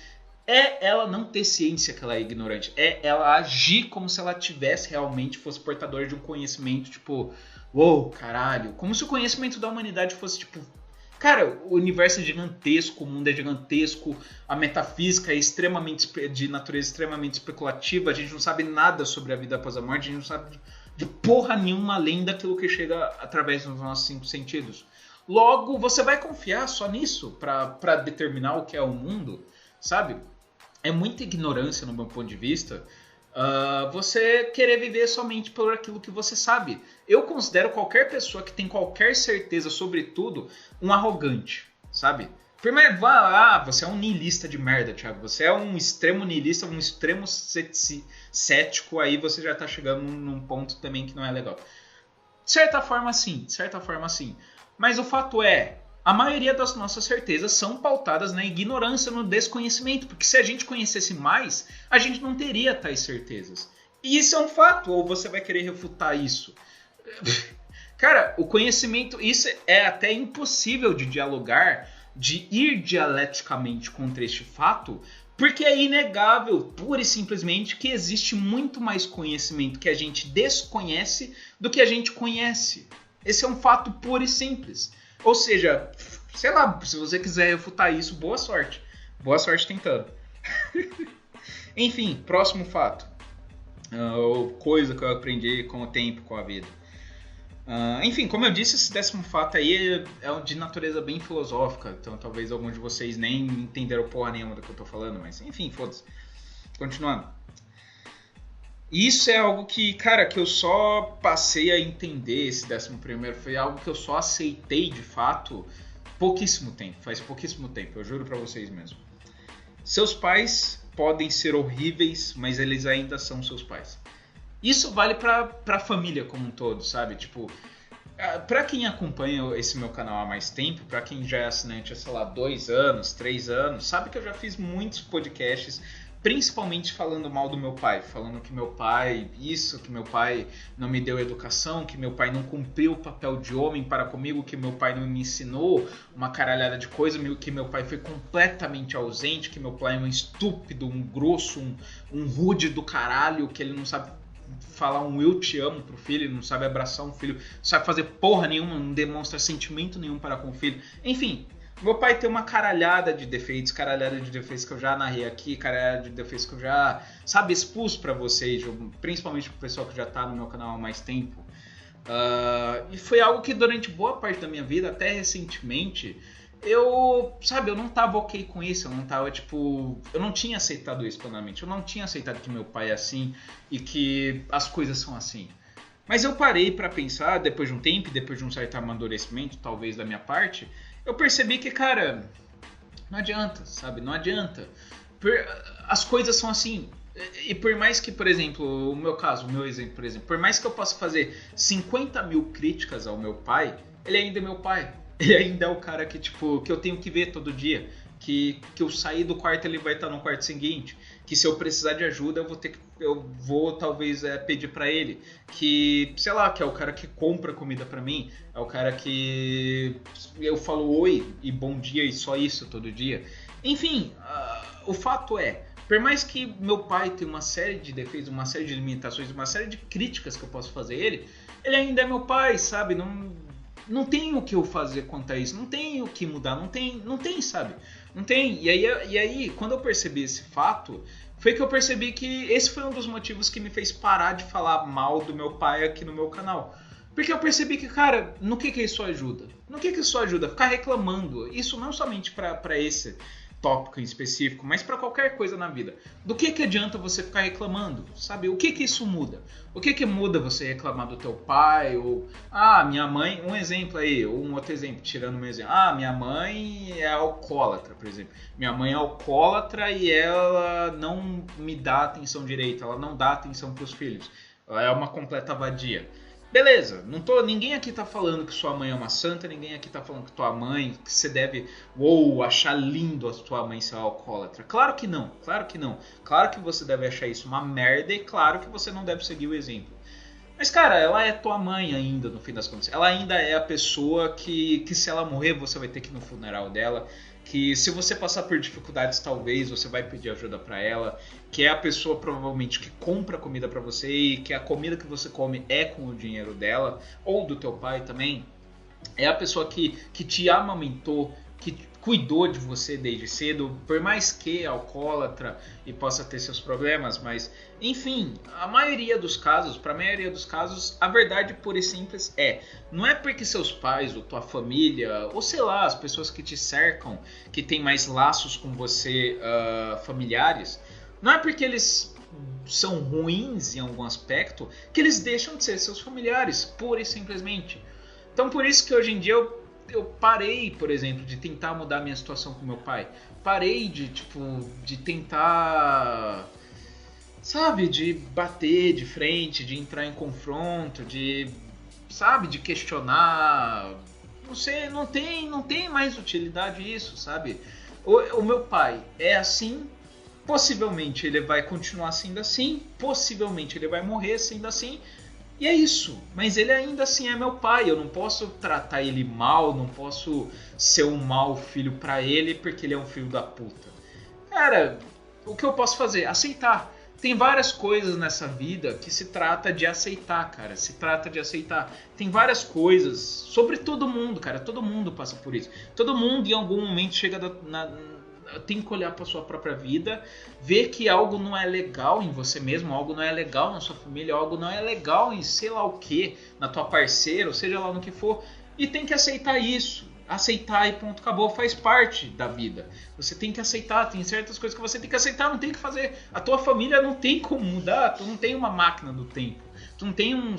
é ela não ter ciência que ela é ignorante. É ela agir como se ela tivesse realmente, fosse portadora de um conhecimento, tipo, uou, caralho. Como se o conhecimento da humanidade fosse, tipo, cara, o universo é gigantesco, o mundo é gigantesco, a metafísica é de natureza extremamente especulativa, a gente não sabe nada sobre a vida após a morte, a gente não sabe de porra nenhuma além daquilo que chega através dos nossos 5 sentidos. Logo, você vai confiar só nisso para determinar o que é o mundo, sabe? É muita ignorância no meu ponto de vista. Você querer viver somente por aquilo que você sabe. Eu considero qualquer pessoa que tem qualquer certeza sobre tudo um arrogante, sabe? Primeiro, você é um niilista de merda, Thiago. Você é um extremo niilista, um extremo cético, aí você já tá chegando num ponto também que não é legal. De certa forma, sim. Mas o fato é, a maioria das nossas certezas são pautadas na ignorância, no desconhecimento. Porque se a gente conhecesse mais, a gente não teria tais certezas. E isso é um fato, ou você vai querer refutar isso? Cara, o conhecimento, isso é até impossível de dialogar, de ir dialeticamente contra este fato, porque é inegável, pura e simplesmente, que existe muito mais conhecimento que a gente desconhece do que a gente conhece. Esse é um fato puro e simples. Ou seja, sei lá, se você quiser refutar isso, boa sorte. Boa sorte tentando. Enfim, próximo fato. Coisa que eu aprendi com o tempo, com a vida. Enfim, como eu disse, esse 10º fato aí é de natureza bem filosófica. Então talvez alguns de vocês nem entenderam porra nenhuma do que eu tô falando. Mas enfim, foda-se. Continuando. Isso é algo que, cara, que eu só passei a entender, esse 11º, foi algo que eu só aceitei de fato faz pouquíssimo tempo, eu juro pra vocês mesmo. Seus pais podem ser horríveis, mas eles ainda são seus pais. Isso vale pra família como um todo, sabe? Tipo, pra quem acompanha esse meu canal há mais tempo, pra quem já é assinante há, sei lá, 2 anos, 3 anos, sabe que eu já fiz muitos podcasts principalmente falando mal do meu pai, falando que meu pai que meu pai não me deu educação, que meu pai não cumpriu o papel de homem para comigo, que meu pai não me ensinou uma caralhada de coisa, que meu pai foi completamente ausente, que meu pai é um estúpido, um grosso, um rude do caralho, que ele não sabe falar um eu te amo pro filho, não sabe abraçar um filho, não sabe fazer porra nenhuma, não demonstra sentimento nenhum para com o filho. Enfim, meu pai tem uma caralhada de defeitos que eu já narrei aqui, caralhada de defeitos que eu já, sabe, expus pra vocês, principalmente pro pessoal que já tá no meu canal há mais tempo. E foi algo que durante boa parte da minha vida, até recentemente, eu não tava ok com isso, eu não tava, eu não tinha aceitado isso plenamente, eu não tinha aceitado que meu pai é assim e que as coisas são assim. Mas eu parei pra pensar, depois de um tempo, depois de um certo amadurecimento, talvez da minha parte, eu percebi que, cara, não adianta, sabe, não adianta. As coisas são assim. E por mais que, por exemplo, o meu exemplo, por exemplo, por mais que eu possa fazer 50 mil críticas ao meu pai, ele ainda é meu pai. Ele ainda é o cara que, que eu tenho que ver todo dia. Que eu sair do quarto, ele vai estar no quarto seguinte. Que se eu precisar de ajuda, eu vou talvez pedir pra ele. Que, sei lá, que é o cara que compra comida pra mim. É o cara que eu falo oi e bom dia e só isso todo dia. Enfim, o fato é, por mais que meu pai tenha uma série de defeitos, uma série de limitações, uma série de críticas que eu posso fazer a ele ainda é meu pai, sabe? Não tem o que eu fazer quanto a isso, não tem o que mudar, não tem, sabe? Não tem. E aí, quando eu percebi esse fato, foi que eu percebi que esse foi um dos motivos que me fez parar de falar mal do meu pai aqui no meu canal. Porque eu percebi que, cara, no que isso ajuda? No que isso ajuda? Ficar reclamando. Isso não somente pra esse tópico em específico, mas para qualquer coisa na vida. Do que adianta você ficar reclamando, sabe? O que isso muda? O que muda você reclamar do teu pai? Ou, minha mãe, um exemplo aí, ou um outro exemplo, tirando o meu exemplo. Minha mãe é alcoólatra, por exemplo. Minha mãe é alcoólatra e ela não me dá atenção direita, ela não dá atenção pros filhos. Ela é uma completa vadia. Beleza, ninguém aqui tá falando que sua mãe é uma santa, ninguém aqui tá falando que tua mãe, que você deve, achar lindo a tua mãe ser alcoólatra. Claro que não, claro que não. Claro que você deve achar isso uma merda e claro que você não deve seguir o exemplo. Mas, cara, ela é tua mãe ainda, no fim das contas. Ela ainda é a pessoa que se ela morrer, você vai ter que ir no funeral dela. Que se você passar por dificuldades, talvez você vai pedir ajuda pra ela. Que é a pessoa, provavelmente, que compra comida pra você e que a comida que você come é com o dinheiro dela. Ou do teu pai também. É a pessoa que te amamentou, que cuidou de você desde cedo, por mais que é alcoólatra e possa ter seus problemas, mas enfim, para a maioria dos casos, a verdade pura e simples não é porque seus pais ou tua família, ou sei lá, as pessoas que te cercam, que têm mais laços com você, familiares, não é porque eles são ruins em algum aspecto que eles deixam de ser seus familiares, pura e simplesmente. Então por isso que hoje em dia eu parei, por exemplo, de tentar mudar a minha situação com meu pai. Parei de tentar, sabe, de bater de frente, de entrar em confronto, de questionar. Não sei, não tem mais utilidade isso, sabe? O meu pai é assim, possivelmente ele vai continuar sendo assim, possivelmente ele vai morrer sendo assim. E é isso, mas ele ainda assim é meu pai, eu não posso tratar ele mal, não posso ser um mau filho pra ele porque ele é um filho da puta. Cara, o que eu posso fazer? Aceitar. Tem várias coisas nessa vida que se trata de aceitar, cara, se trata de aceitar. Tem várias coisas sobre todo mundo, cara, todo mundo passa por isso. Todo mundo em algum momento chega tem que olhar para sua própria vida, ver que algo não é legal em você mesmo, algo não é legal na sua família, algo não é legal em sei lá o que, na tua parceira, ou seja lá no que for, e tem que aceitar isso. Aceitar e ponto, acabou, faz parte da vida. Você tem que aceitar, tem certas coisas que você tem que aceitar, não tem que fazer. A tua família não tem como mudar, tu não tem uma máquina do tempo, tu não tem um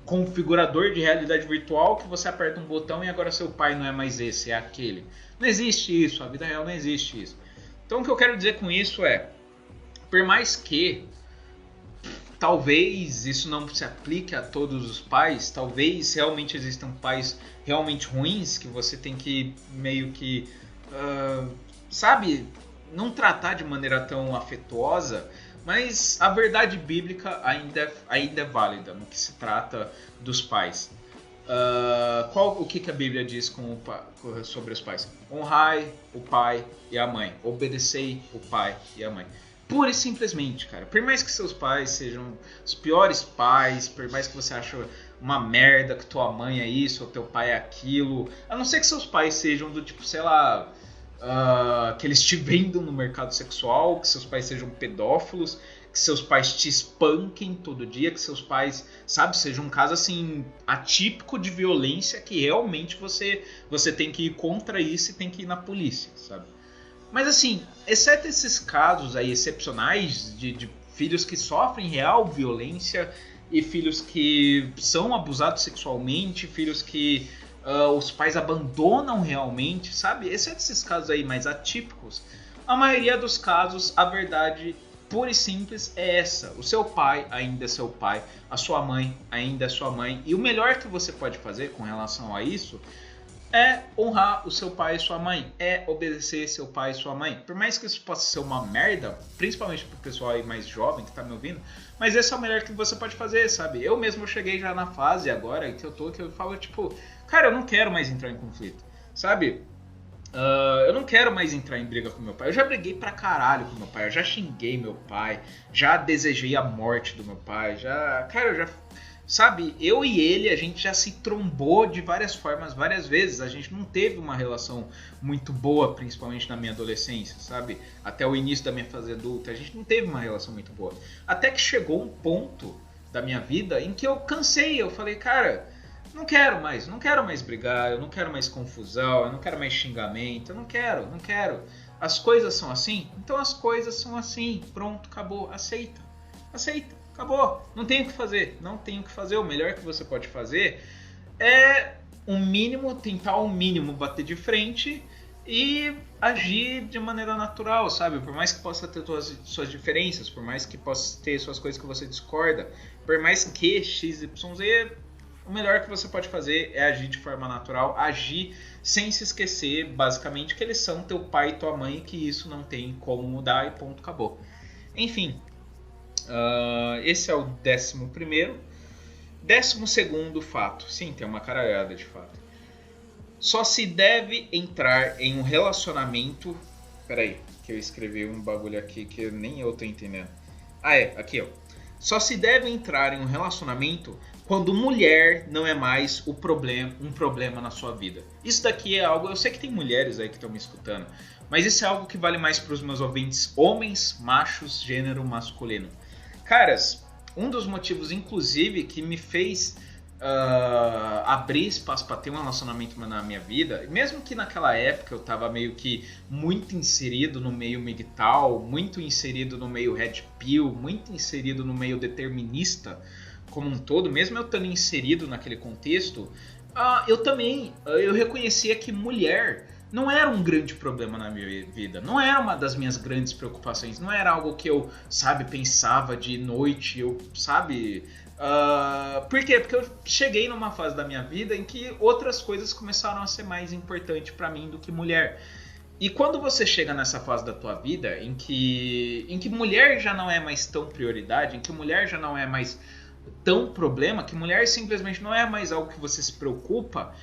configurador de realidade virtual que você aperta um botão e agora seu pai não é mais esse, é aquele. Não existe isso, a vida real não existe isso. Então o que eu quero dizer com isso é, por mais que talvez isso não se aplique a todos os pais, talvez realmente existam pais realmente ruins que você tem que meio que, não tratar de maneira tão afetuosa, mas a verdade bíblica ainda é válida no que se trata dos pais. O que a Bíblia diz sobre os pais? Honrai o pai e a mãe, obedecei o pai e a mãe. Pura e simplesmente, cara. Por mais que seus pais sejam os piores pais, por mais que você ache uma merda que tua mãe é isso ou teu pai é aquilo, a não ser que seus pais sejam do tipo, sei lá, que eles te vendam no mercado sexual, que seus pais sejam pedófilos, que seus pais te espanquem todo dia, que seus pais, sabe, seja um caso assim atípico de violência que realmente você tem que ir contra isso e tem que ir na polícia, sabe? Mas assim, exceto esses casos aí excepcionais de filhos que sofrem real violência e filhos que são abusados sexualmente, filhos que os pais abandonam realmente, sabe? Exceto esses casos aí mais atípicos, a maioria dos casos, a verdade pura e simples é essa. O seu pai ainda é seu pai, a sua mãe ainda é sua mãe. E o melhor que você pode fazer com relação a isso é honrar o seu pai e sua mãe, é obedecer seu pai e sua mãe. Por mais que isso possa ser uma merda, principalmente pro pessoal aí mais jovem que tá me ouvindo, mas esse é o melhor que você pode fazer, sabe? Eu mesmo cheguei já na fase agora que eu falo, tipo, cara, eu não quero mais entrar em conflito, sabe? Eu não quero mais entrar em briga com meu pai. Eu já briguei pra caralho com meu pai, eu já xinguei meu pai, já desejei a morte do meu pai, cara, eu já... Sabe, eu e ele, a gente já se trombou de várias formas, várias vezes. A gente não teve uma relação muito boa, principalmente na minha adolescência, sabe? Até o início da minha fase adulta, a gente não teve uma relação muito boa. Até que chegou um ponto da minha vida em que eu cansei, eu falei, cara, não quero mais brigar, eu não quero mais confusão, eu não quero mais xingamento, eu não quero. As coisas são assim? Então as coisas são assim, pronto, acabou, aceita. Acabou, não tenho o que fazer, o melhor que você pode fazer é tentar o mínimo bater de frente e agir de maneira natural, sabe? Por mais que possa ter suas diferenças, por mais que possa ter suas coisas que você discorda, por mais que XYZ, o melhor que você pode fazer é agir de forma natural, agir sem se esquecer, basicamente, que eles são teu pai e tua mãe e que isso não tem como mudar e ponto, acabou. Enfim... esse é o 11º. 12º fato. Sim, tem uma caralhada de fato. Só se deve entrar em um relacionamento... Peraí, que eu escrevi um bagulho aqui que nem eu tô entendendo. Aqui ó. Só se deve entrar em um relacionamento quando mulher não é mais um problema na sua vida. Isso daqui é algo... Eu sei que tem mulheres aí que estão me escutando, mas isso é algo que vale mais para os meus ouvintes homens, machos, gênero masculino. Caras, um dos motivos, inclusive, que me fez abrir espaço para ter um relacionamento na minha vida, mesmo que naquela época eu tava meio que muito inserido no meio MGTOW, muito inserido no meio Red Pill, muito inserido no meio determinista como um todo, mesmo eu estando inserido naquele contexto, eu reconhecia que mulher não era um grande problema na minha vida, não era uma das minhas grandes preocupações, não era algo que eu, sabe, pensava de noite, por quê? Porque eu cheguei numa fase da minha vida em que outras coisas começaram a ser mais importantes pra mim do que mulher. E quando você chega nessa fase da tua vida em que mulher já não é mais tão prioridade, em que mulher já não é mais tão problema, que mulher simplesmente não é mais algo que você se preocupa,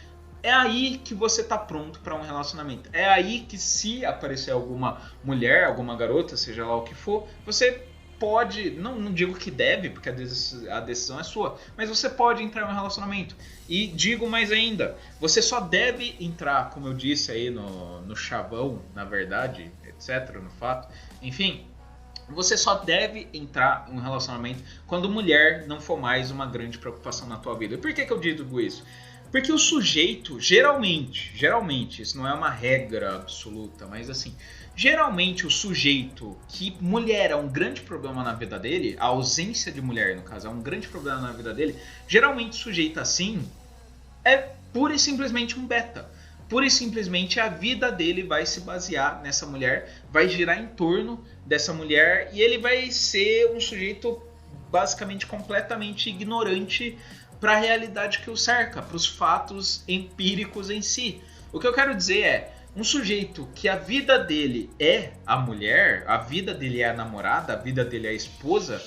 é aí que você tá pronto para um relacionamento. É aí que, se aparecer alguma mulher, alguma garota, seja lá o que for, você pode, não digo que deve, porque a decisão é sua, mas você pode entrar em um relacionamento. E digo mais ainda, você só deve entrar, como eu disse aí no chavão, na verdade, etc, no fato, enfim, você só deve entrar em um relacionamento quando mulher não for mais uma grande preocupação na tua vida. E por que eu digo isso? Porque o sujeito, geralmente, isso não é uma regra absoluta, mas assim, geralmente o sujeito que mulher é um grande problema na vida dele, a ausência de mulher, no caso, é um grande problema na vida dele, geralmente o sujeito assim é pura e simplesmente um beta. Pura e simplesmente a vida dele vai se basear nessa mulher, vai girar em torno dessa mulher e ele vai ser um sujeito basicamente completamente ignorante para a realidade que o cerca, para os fatos empíricos em si. O que eu quero dizer é, um sujeito que a vida dele é a mulher, a vida dele é a namorada, a vida dele é a esposa,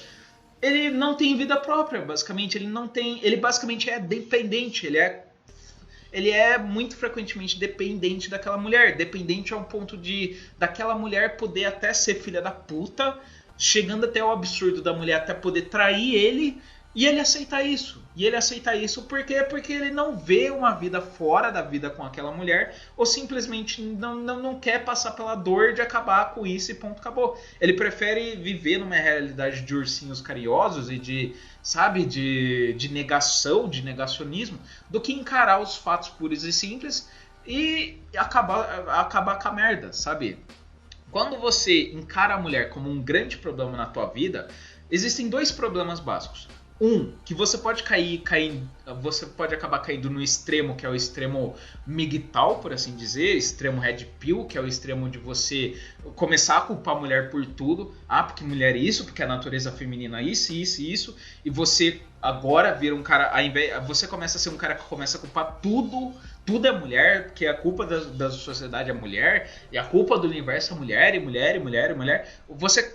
ele não tem vida própria, basicamente. Ele basicamente é dependente, ele é muito frequentemente dependente daquela mulher, dependente a um ponto de daquela mulher poder até ser filha da puta, chegando até o absurdo da mulher até poder trair ele, e ele aceitar isso. E ele aceita isso por quê? Porque ele não vê uma vida fora da vida com aquela mulher, ou simplesmente não quer passar pela dor de acabar com isso e ponto, acabou. Ele prefere viver numa realidade de ursinhos carinhosos e de, sabe, de negação, de negacionismo, do que encarar os fatos puros e simples e acabar com a merda, sabe? Quando você encara a mulher como um grande problema na tua vida, existem dois problemas básicos. Um, que você pode você pode acabar caindo no extremo, que é o extremo migtal, por assim dizer, extremo red pill, que é o extremo de você começar a culpar a mulher por tudo. Ah, porque mulher é isso, porque a natureza feminina é isso, e você agora vira um cara, você começa a ser um cara que começa a culpar tudo é mulher, porque a culpa da sociedade é mulher, e a culpa do universo é mulher, e mulher, e mulher, e mulher.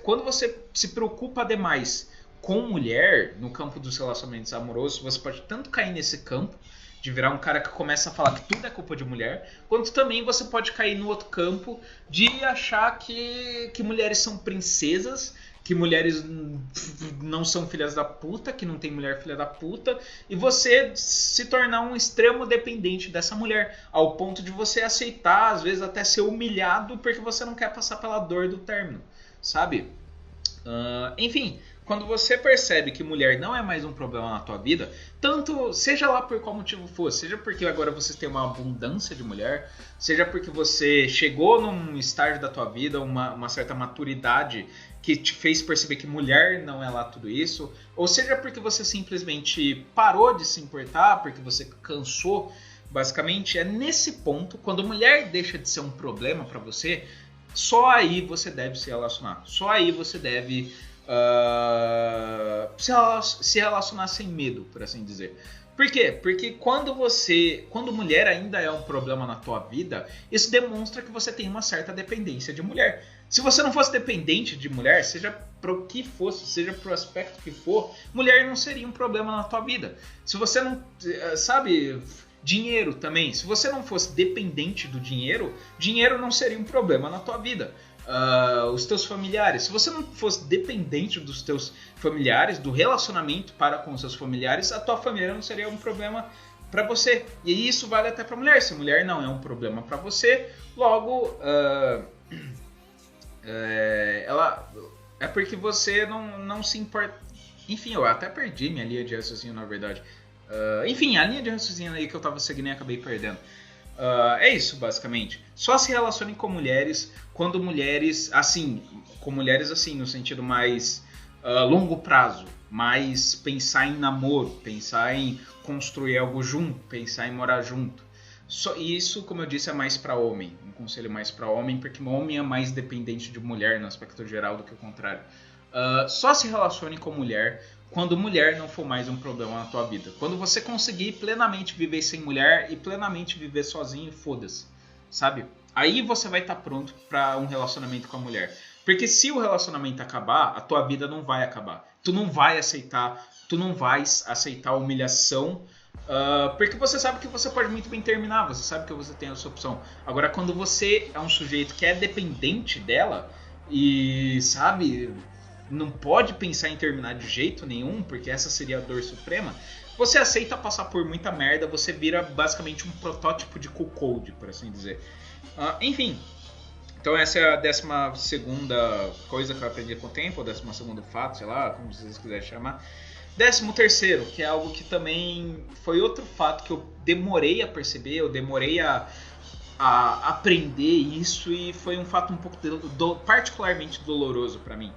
Quando você se preocupa demais com mulher no campo dos relacionamentos amorosos, você pode tanto cair nesse campo de virar um cara que começa a falar que tudo é culpa de mulher, quanto também você pode cair no outro campo de achar que mulheres são princesas, que mulheres não são filhas da puta, que não tem mulher filha da puta, e você se tornar um extremo dependente dessa mulher, ao ponto de você aceitar, às vezes até ser humilhado, porque você não quer passar pela dor do término, sabe? Enfim, quando você percebe que mulher não é mais um problema na tua vida, tanto seja lá por qual motivo for, seja porque agora você tem uma abundância de mulher, seja porque você chegou num estágio da tua vida, uma certa maturidade que te fez perceber que mulher não é lá tudo isso, ou seja porque você simplesmente parou de se importar, porque você cansou, basicamente, é nesse ponto, quando mulher deixa de ser um problema pra você, só aí você deve se relacionar, só aí você deve se relacionar sem medo, por assim dizer. Por quê? Porque quando mulher ainda é um problema na tua vida, isso demonstra que você tem uma certa dependência de mulher. Se você não fosse dependente de mulher, seja pro que fosse, seja pro aspecto que for, mulher não seria um problema na tua vida. Se você não, sabe, dinheiro também, se você não fosse dependente do dinheiro, dinheiro não seria um problema na tua vida. Os teus familiares, se você não fosse dependente dos teus familiares, do relacionamento para com os seus familiares, a tua família não seria um problema para você. E isso vale até para mulher. Se mulher não é um problema para você, logo ela é porque você não se importa. Enfim, eu até perdi minha linha de raciocínio, na verdade. Enfim, a linha de raciocínio aí que eu tava seguindo e acabei perdendo. É isso, basicamente. Só se relacionem com mulheres quando mulheres, assim, no sentido mais longo prazo, mais pensar em namoro, pensar em construir algo junto, pensar em morar junto. Isso, como eu disse, é mais para homem, um conselho mais para homem, porque o homem é mais dependente de mulher no aspecto geral do que o contrário. Só se relacione com mulher quando mulher não for mais um problema na tua vida. Quando você conseguir plenamente viver sem mulher e plenamente viver sozinho, foda-se, sabe? Aí você vai estar pronto para um relacionamento com a mulher. Porque se o relacionamento acabar, a tua vida não vai acabar. Tu não vai aceitar a humilhação, porque você sabe que você pode muito bem terminar, você sabe que você tem essa opção. Agora, quando você é um sujeito que é dependente dela e, sabe, não pode pensar em terminar de jeito nenhum, porque essa seria a dor suprema, você aceita passar por muita merda, você vira basicamente um protótipo de cuckold, por assim dizer. Enfim, então essa é a 12ª coisa que eu aprendi com o tempo, ou 12º fato, sei lá, como vocês quiserem chamar. 13º, que é algo que também foi outro fato que eu demorei a perceber, eu demorei a aprender isso, e foi um fato um pouco particularmente doloroso para mim.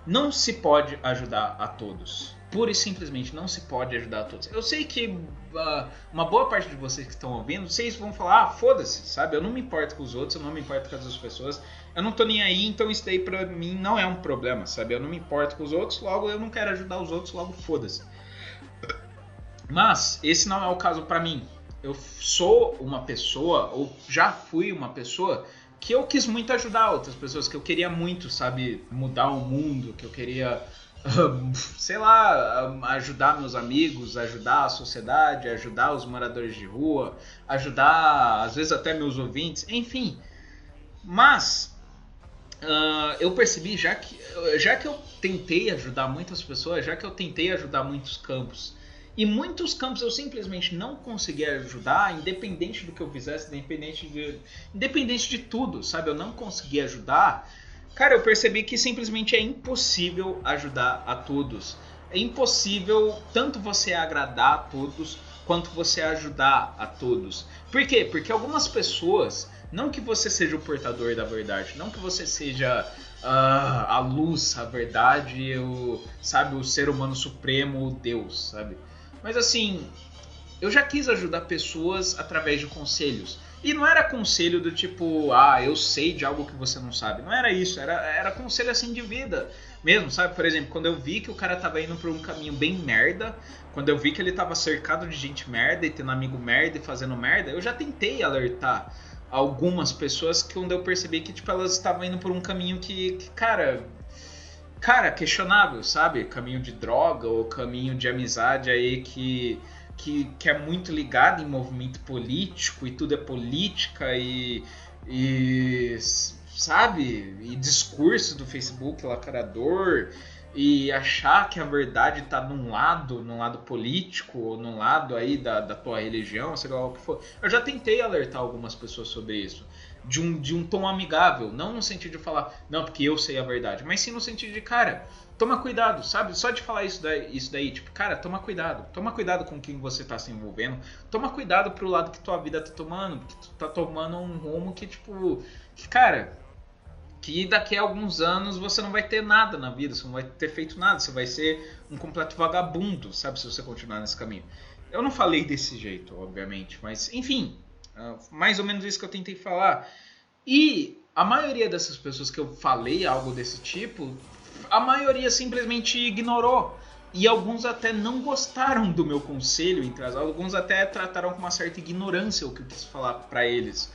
Não se pode ajudar a todos. Pura e simplesmente não se pode ajudar a todos. Eu sei que uma boa parte de vocês que estão ouvindo, vocês vão falar, foda-se, sabe? Eu não me importo com os outros, eu não me importo com as outras pessoas. Eu não tô nem aí, então isso daí pra mim não é um problema, sabe? Eu não me importo com os outros, logo eu não quero ajudar os outros, logo foda-se. Mas esse não é o caso pra mim. Eu sou uma pessoa, ou já fui uma pessoa, que eu quis muito ajudar outras pessoas, que eu queria muito, sabe, mudar o mundo, que eu queria, sei lá, ajudar meus amigos, ajudar a sociedade, ajudar os moradores de rua, ajudar, às vezes, até meus ouvintes, enfim. Mas eu percebi, já que eu tentei ajudar muitas pessoas, já que eu tentei ajudar muitos campos, e muitos campos eu simplesmente não conseguia ajudar, independente do que eu fizesse, independente de tudo, sabe? Eu não conseguia ajudar. Cara, eu percebi que simplesmente é impossível ajudar a todos. É impossível tanto você agradar a todos, quanto você ajudar a todos. Por quê? Porque algumas pessoas, não que você seja o portador da verdade, não que você seja a luz, a verdade, sabe, o ser humano supremo, o Deus, sabe? Mas assim, eu já quis ajudar pessoas através de conselhos. E não era conselho do tipo, eu sei de algo que você não sabe. Não era isso, era conselho assim de vida mesmo, sabe? Por exemplo, quando eu vi que o cara tava indo por um caminho bem merda, quando eu vi que ele tava cercado de gente merda e tendo amigo merda e fazendo merda, eu já tentei alertar algumas pessoas que quando eu percebi que tipo, elas estavam indo por um caminho que cara, questionável, sabe? Caminho de droga ou caminho de amizade aí que é muito ligado em movimento político e tudo é política e sabe? E discurso do Facebook lacrador e achar que a verdade tá num lado político ou num lado aí da tua religião, sei lá o que for. Eu já tentei alertar algumas pessoas sobre isso. De um tom amigável, não no sentido de falar, não, porque eu sei a verdade, mas sim no sentido de, cara, toma cuidado, sabe? Só de falar isso daí, tipo, cara, toma cuidado com quem você tá se envolvendo, toma cuidado pro lado que tua vida tá tomando, porque tu tá tomando um rumo que, tipo, cara, que daqui a alguns anos você não vai ter nada na vida, você não vai ter feito nada, você vai ser um completo vagabundo, sabe, se você continuar nesse caminho. Eu não falei desse jeito, obviamente, mas, enfim, mais ou menos isso que eu tentei falar. E a maioria dessas pessoas que eu falei algo desse tipo, a maioria simplesmente ignorou. E alguns até não gostaram do meu conselho, alguns até trataram com uma certa ignorância o que eu quis falar para eles.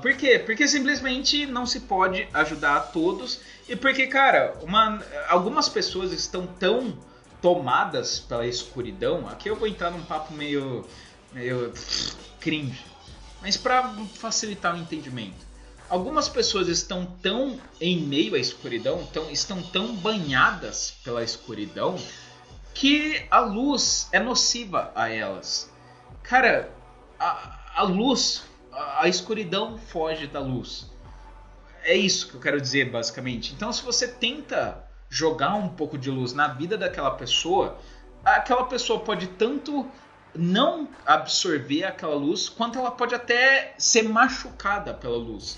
Por quê? Porque simplesmente não se pode ajudar a todos. E porque, cara, algumas pessoas estão tão tomadas pela escuridão. Aqui eu vou entrar num papo meio cringe. Mas para facilitar o entendimento, algumas pessoas estão tão em meio à escuridão, estão tão banhadas pela escuridão, que a luz é nociva a elas. Cara, a luz, a escuridão foge da luz. É isso que eu quero dizer, basicamente. Então, se você tenta jogar um pouco de luz na vida daquela pessoa, aquela pessoa pode tanto não absorver aquela luz, quanto ela pode até ser machucada pela luz.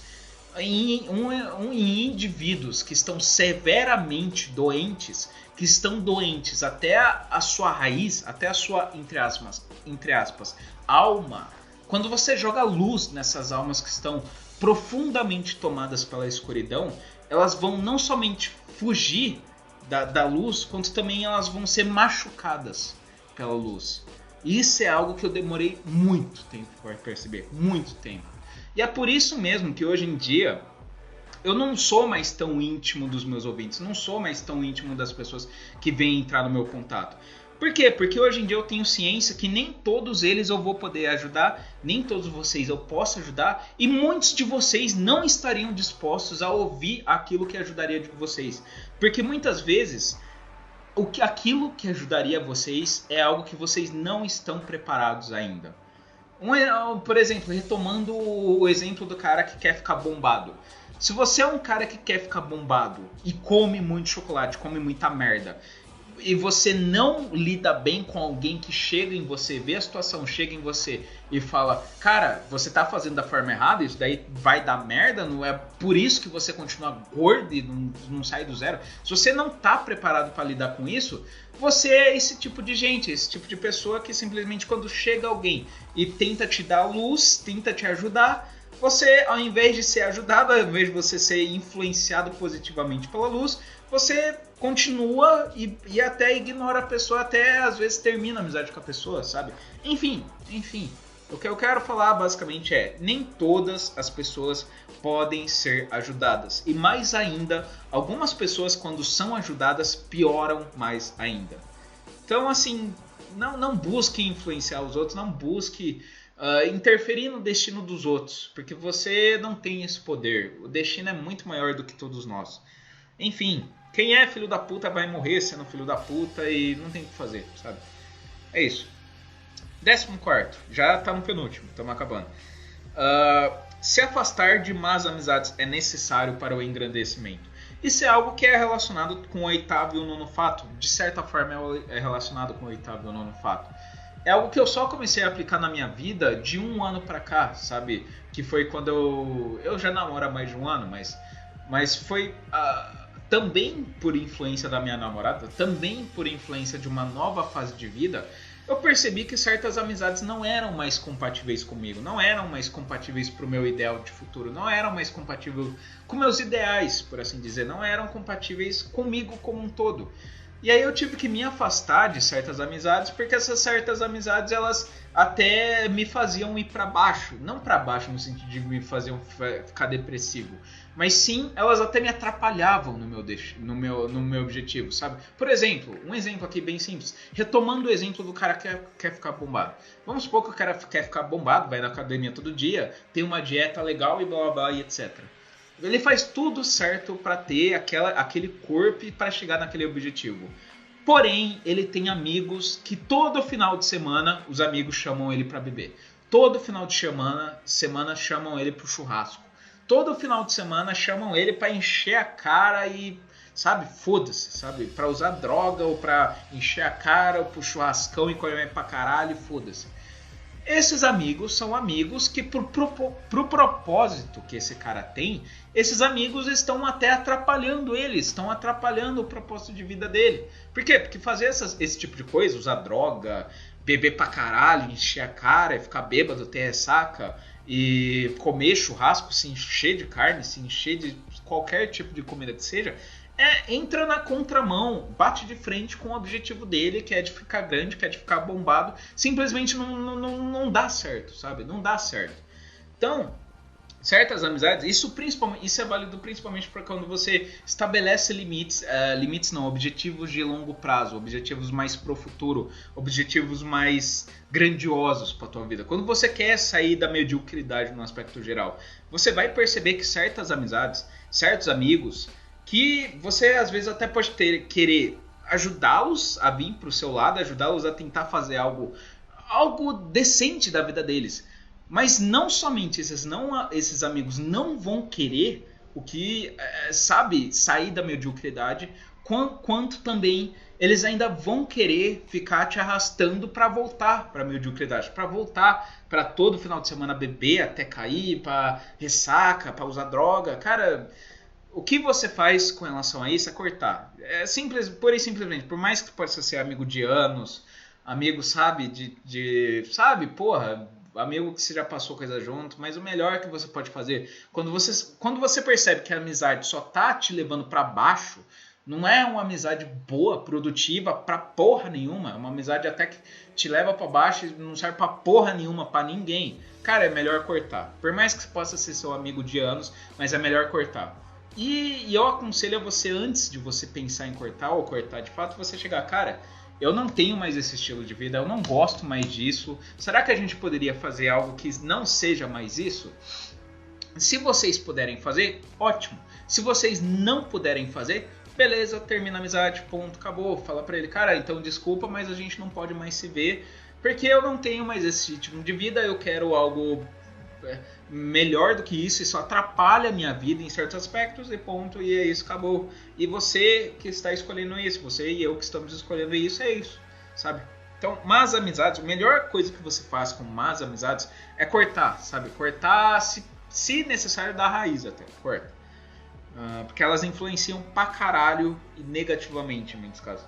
Em indivíduos que estão severamente doentes, que estão doentes até a sua raiz, até a sua, entre aspas, alma, quando você joga luz nessas almas que estão profundamente tomadas pela escuridão, elas vão não somente fugir da luz, quanto também elas vão ser machucadas pela luz. Isso é algo que eu demorei muito tempo para perceber, muito tempo. E é por isso mesmo que hoje em dia eu não sou mais tão íntimo dos meus ouvintes, não sou mais tão íntimo das pessoas que vêm entrar no meu contato. Por quê? Porque hoje em dia eu tenho ciência que nem todos eles eu vou poder ajudar, nem todos vocês eu posso ajudar, e muitos de vocês não estariam dispostos a ouvir aquilo que ajudaria de vocês. Porque muitas vezes aquilo que ajudaria vocês é algo que vocês não estão preparados ainda. Por exemplo, retomando o exemplo do cara que quer ficar bombado. Se você é um cara que quer ficar bombado e come muito chocolate, come muita merda, e você não lida bem com alguém que chega em você, vê a situação, chega em você e fala, cara, você tá fazendo da forma errada, isso daí vai dar merda, não é por isso que você continua gordo e não sai do zero. Se você não tá preparado para lidar com isso, você é esse tipo de gente, esse tipo de pessoa que simplesmente quando chega alguém e tenta te dar luz, tenta te ajudar, você, ao invés de ser ajudado, ao invés de você ser influenciado positivamente pela luz, você continua e até ignora a pessoa, até às vezes termina a amizade com a pessoa, sabe? Enfim, o que eu quero falar basicamente é, nem todas as pessoas podem ser ajudadas. E mais ainda, algumas pessoas quando são ajudadas pioram mais ainda. Então assim, não busque influenciar os outros, não busque interferir no destino dos outros, porque você não tem esse poder. O destino é muito maior do que todos nós. Enfim, quem é filho da puta vai morrer sendo filho da puta e não tem o que fazer, sabe? É isso. 14º, já tá no penúltimo, estamos acabando. Se afastar de más amizades é necessário para o engrandecimento. Isso é algo que é relacionado com o 8º e o 9º fato. De certa forma é relacionado com o 8º e o 9º fato. É algo que eu só comecei a aplicar na minha vida de 1 ano pra cá, sabe? Que foi quando eu já namoro há mais de 1 ano, mas foi também por influência da minha namorada, também por influência de uma nova fase de vida, eu percebi que certas amizades não eram mais compatíveis comigo, não eram mais compatíveis para o meu ideal de futuro, não eram mais compatíveis com meus ideais, por assim dizer, não eram compatíveis comigo como um todo. E aí eu tive que me afastar de certas amizades, porque essas certas amizades elas até me faziam ir para baixo, não para baixo no sentido de me faziam ficar depressivo, mas sim elas até me atrapalhavam no meu objetivo, sabe? Por exemplo, um exemplo aqui bem simples, retomando o exemplo do cara que quer ficar bombado. Vamos supor que o cara quer ficar bombado, vai na academia todo dia, tem uma dieta legal e blá blá blá e etc. Ele faz tudo certo para ter aquele corpo e para chegar naquele objetivo. Porém, ele tem amigos que todo final de semana os amigos chamam ele para beber. Todo final de semana chamam ele pro churrasco. Todo final de semana chamam ele para encher a cara e, sabe, foda-se, sabe? Para usar droga ou para encher a cara ou pro churrascão e comer pra caralho, foda-se. Esses amigos são amigos que pro propósito que esse cara tem, esses amigos estão até atrapalhando ele, estão atrapalhando o propósito de vida dele. Por quê? Porque fazer esse tipo de coisa, usar droga, beber pra caralho, encher a cara, ficar bêbado, ter ressaca e comer churrasco, se encher de carne, se encher de qualquer tipo de comida que seja, entra na contramão, bate de frente com o objetivo dele, que é de ficar grande, que é de ficar bombado, simplesmente não dá certo, sabe? Não dá certo. Então, certas amizades, isso é válido principalmente para quando você estabelece objetivos de longo prazo, objetivos mais pro futuro, objetivos mais grandiosos para tua vida. Quando você quer sair da mediocridade no aspecto geral, você vai perceber que certas amizades, certos amigos, que você às vezes até pode querer ajudá-los a vir para o seu lado, ajudá-los a tentar fazer algo decente da vida deles. Mas não somente esses amigos não vão querer sair da mediocridade, quanto também eles ainda vão querer ficar te arrastando para voltar para a mediocridade, para voltar para todo final de semana beber até cair, para ressaca, para usar droga. Cara, o que você faz com relação a isso é cortar. É simples, pura e simplesmente. Por mais que possa ser amigo de anos, amigo, sabe, sabe, porra, amigo que você já passou coisa junto, mas o melhor que você pode fazer, quando você percebe que a amizade só tá te levando pra baixo, não é uma amizade boa, produtiva, pra porra nenhuma, é uma amizade até que te leva pra baixo e não serve pra porra nenhuma, pra ninguém. Cara, é melhor cortar. Por mais que possa ser seu amigo de anos, mas é melhor cortar. E eu aconselho a você, antes de você pensar em cortar ou cortar de fato, você chegar, cara, eu não tenho mais esse estilo de vida, eu não gosto mais disso, será que a gente poderia fazer algo que não seja mais isso? Se vocês puderem fazer, ótimo. Se vocês não puderem fazer, beleza, termina a amizade, ponto, acabou. Fala pra ele, cara, então desculpa, mas a gente não pode mais se ver, porque eu não tenho mais esse tipo de vida, eu quero algo melhor do que isso atrapalha a minha vida em certos aspectos e ponto, e é isso, acabou. E você que está escolhendo isso, você e eu que estamos escolhendo isso, é isso, sabe? Então, más amizades, a melhor coisa que você faz com más amizades é cortar, sabe? Cortar, se necessário, da raiz até, corta. Porque elas influenciam pra caralho e negativamente em muitos casos.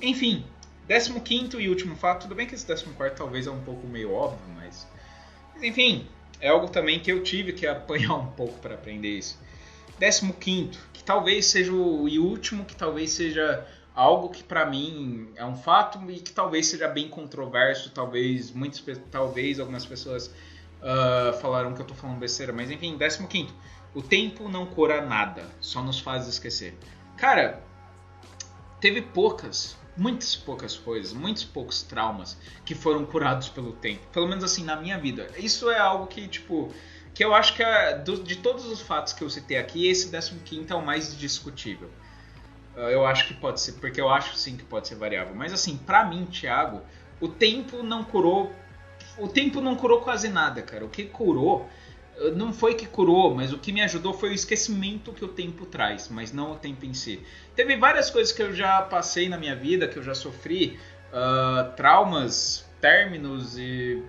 Enfim, 15º e último fato, tudo bem que esse 14º talvez é um pouco meio óbvio, mas enfim, é algo também que eu tive que apanhar um pouco para aprender isso. 15º, que talvez seja o último, que talvez seja algo que para mim é um fato e que talvez seja bem controverso, talvez algumas pessoas falaram que eu tô falando besteira, mas enfim, 15º, o tempo não cura nada, só nos faz esquecer. Cara, teve poucas, muitas poucas coisas, muitos poucos traumas que foram curados pelo tempo. Pelo menos assim, na minha vida. Isso é algo que, tipo, que eu acho que de todos os fatos que eu citei aqui, esse 15º é o mais discutível. Eu acho que pode ser, porque eu acho sim que pode ser variável. Mas assim, pra mim, Thiago, o tempo não curou quase nada, cara. O que curou, não foi que curou, mas o que me ajudou foi o esquecimento que o tempo traz, mas não o tempo em si. Teve várias coisas que eu já passei na minha vida, que eu já sofri, traumas, términos e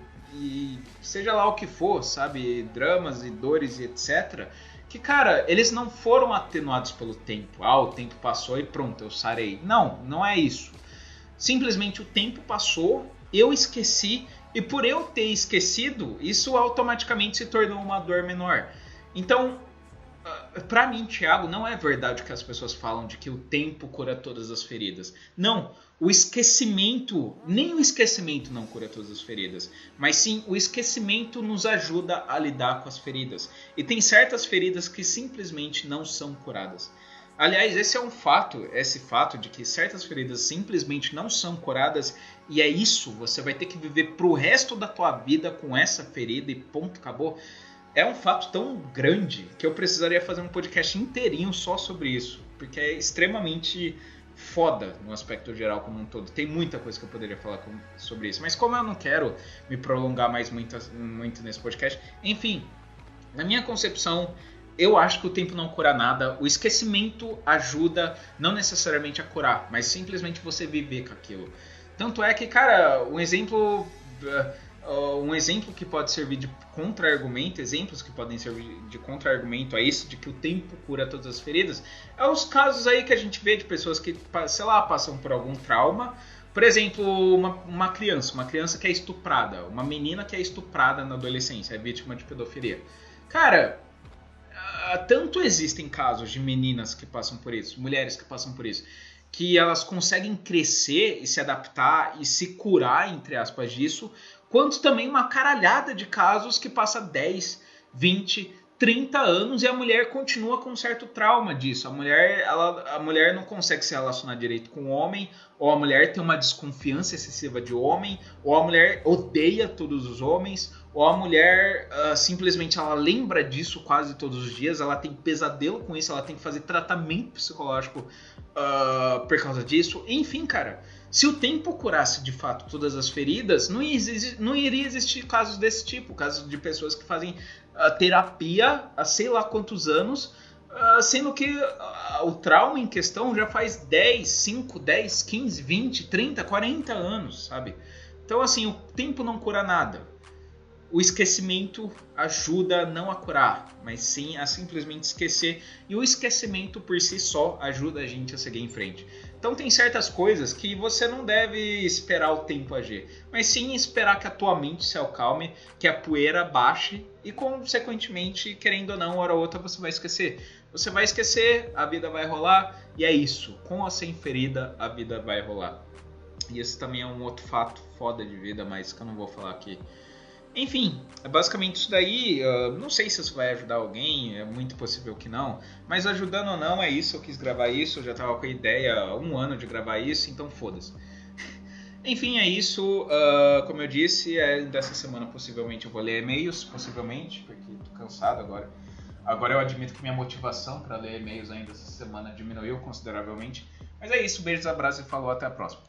seja lá o que for, sabe? Dramas e dores e etc. Que, cara, eles não foram atenuados pelo tempo. O tempo passou e pronto, eu sarei. Não, não é isso. Simplesmente o tempo passou, eu esqueci, e por eu ter esquecido, isso automaticamente se tornou uma dor menor. Então, pra mim, Thiago, não é verdade que as pessoas falam de que o tempo cura todas as feridas. Não, o esquecimento, nem o esquecimento não cura todas as feridas, mas sim o esquecimento nos ajuda a lidar com as feridas. E tem certas feridas que simplesmente não são curadas. Aliás, esse fato de que certas feridas simplesmente não são curadas, e é isso, você vai ter que viver pro resto da tua vida com essa ferida e ponto, acabou. É um fato tão grande que eu precisaria fazer um podcast inteirinho só sobre isso, porque é extremamente foda no aspecto geral como um todo. Tem muita coisa que eu poderia falar sobre isso, mas como eu não quero me prolongar mais muito nesse podcast, enfim, na minha concepção, eu acho que o tempo não cura nada. O esquecimento ajuda não necessariamente a curar, mas simplesmente você viver com aquilo. Tanto é que, cara, um exemplo que pode servir de contra-argumento, exemplos que podem servir de contra-argumento a isso, de que o tempo cura todas as feridas, é os casos aí que a gente vê de pessoas que, sei lá, passam por algum trauma. Por exemplo, uma criança que é estuprada, uma menina que é estuprada na adolescência, é vítima de pedofilia. Cara, tanto existem casos de meninas que passam por isso, mulheres que passam por isso, que elas conseguem crescer e se adaptar e se curar, entre aspas, disso, quanto também uma caralhada de casos que passa 10, 20, 30 anos e a mulher continua com um certo trauma disso. A mulher não consegue se relacionar direito com o homem, ou a mulher tem uma desconfiança excessiva de homem, ou a mulher odeia todos os homens, ou a mulher simplesmente ela lembra disso quase todos os dias, ela tem pesadelo com isso, ela tem que fazer tratamento psicológico por causa disso. Enfim, cara, se o tempo curasse de fato todas as feridas, não iria existir casos desse tipo, casos de pessoas que fazem terapia há sei lá quantos anos, sendo que o trauma em questão já faz 10, 5, 10, 15, 20, 30, 40 anos, sabe? Então, assim, o tempo não cura nada. O esquecimento ajuda não a curar, mas sim a simplesmente esquecer. E o esquecimento por si só ajuda a gente a seguir em frente. Então tem certas coisas que você não deve esperar o tempo agir, mas sim esperar que a tua mente se acalme, que a poeira baixe e consequentemente, querendo ou não, hora ou outra você vai esquecer. Você vai esquecer, a vida vai rolar e é isso. Com ou sem ferida, a vida vai rolar. E esse também é um outro fato foda de vida, mas que eu não vou falar aqui. Enfim, é basicamente isso daí. Não sei se isso vai ajudar alguém, é muito possível que não, mas ajudando ou não, é isso. Eu quis gravar isso, eu já tava com a ideia há 1 ano de gravar isso, então foda-se. Enfim, é isso. Como eu disse, dessa semana possivelmente eu vou ler e-mails, possivelmente, porque tô cansado agora. Agora eu admito que minha motivação para ler e-mails ainda essa semana diminuiu consideravelmente. Mas é isso, beijos, abraços e falou, até a próxima.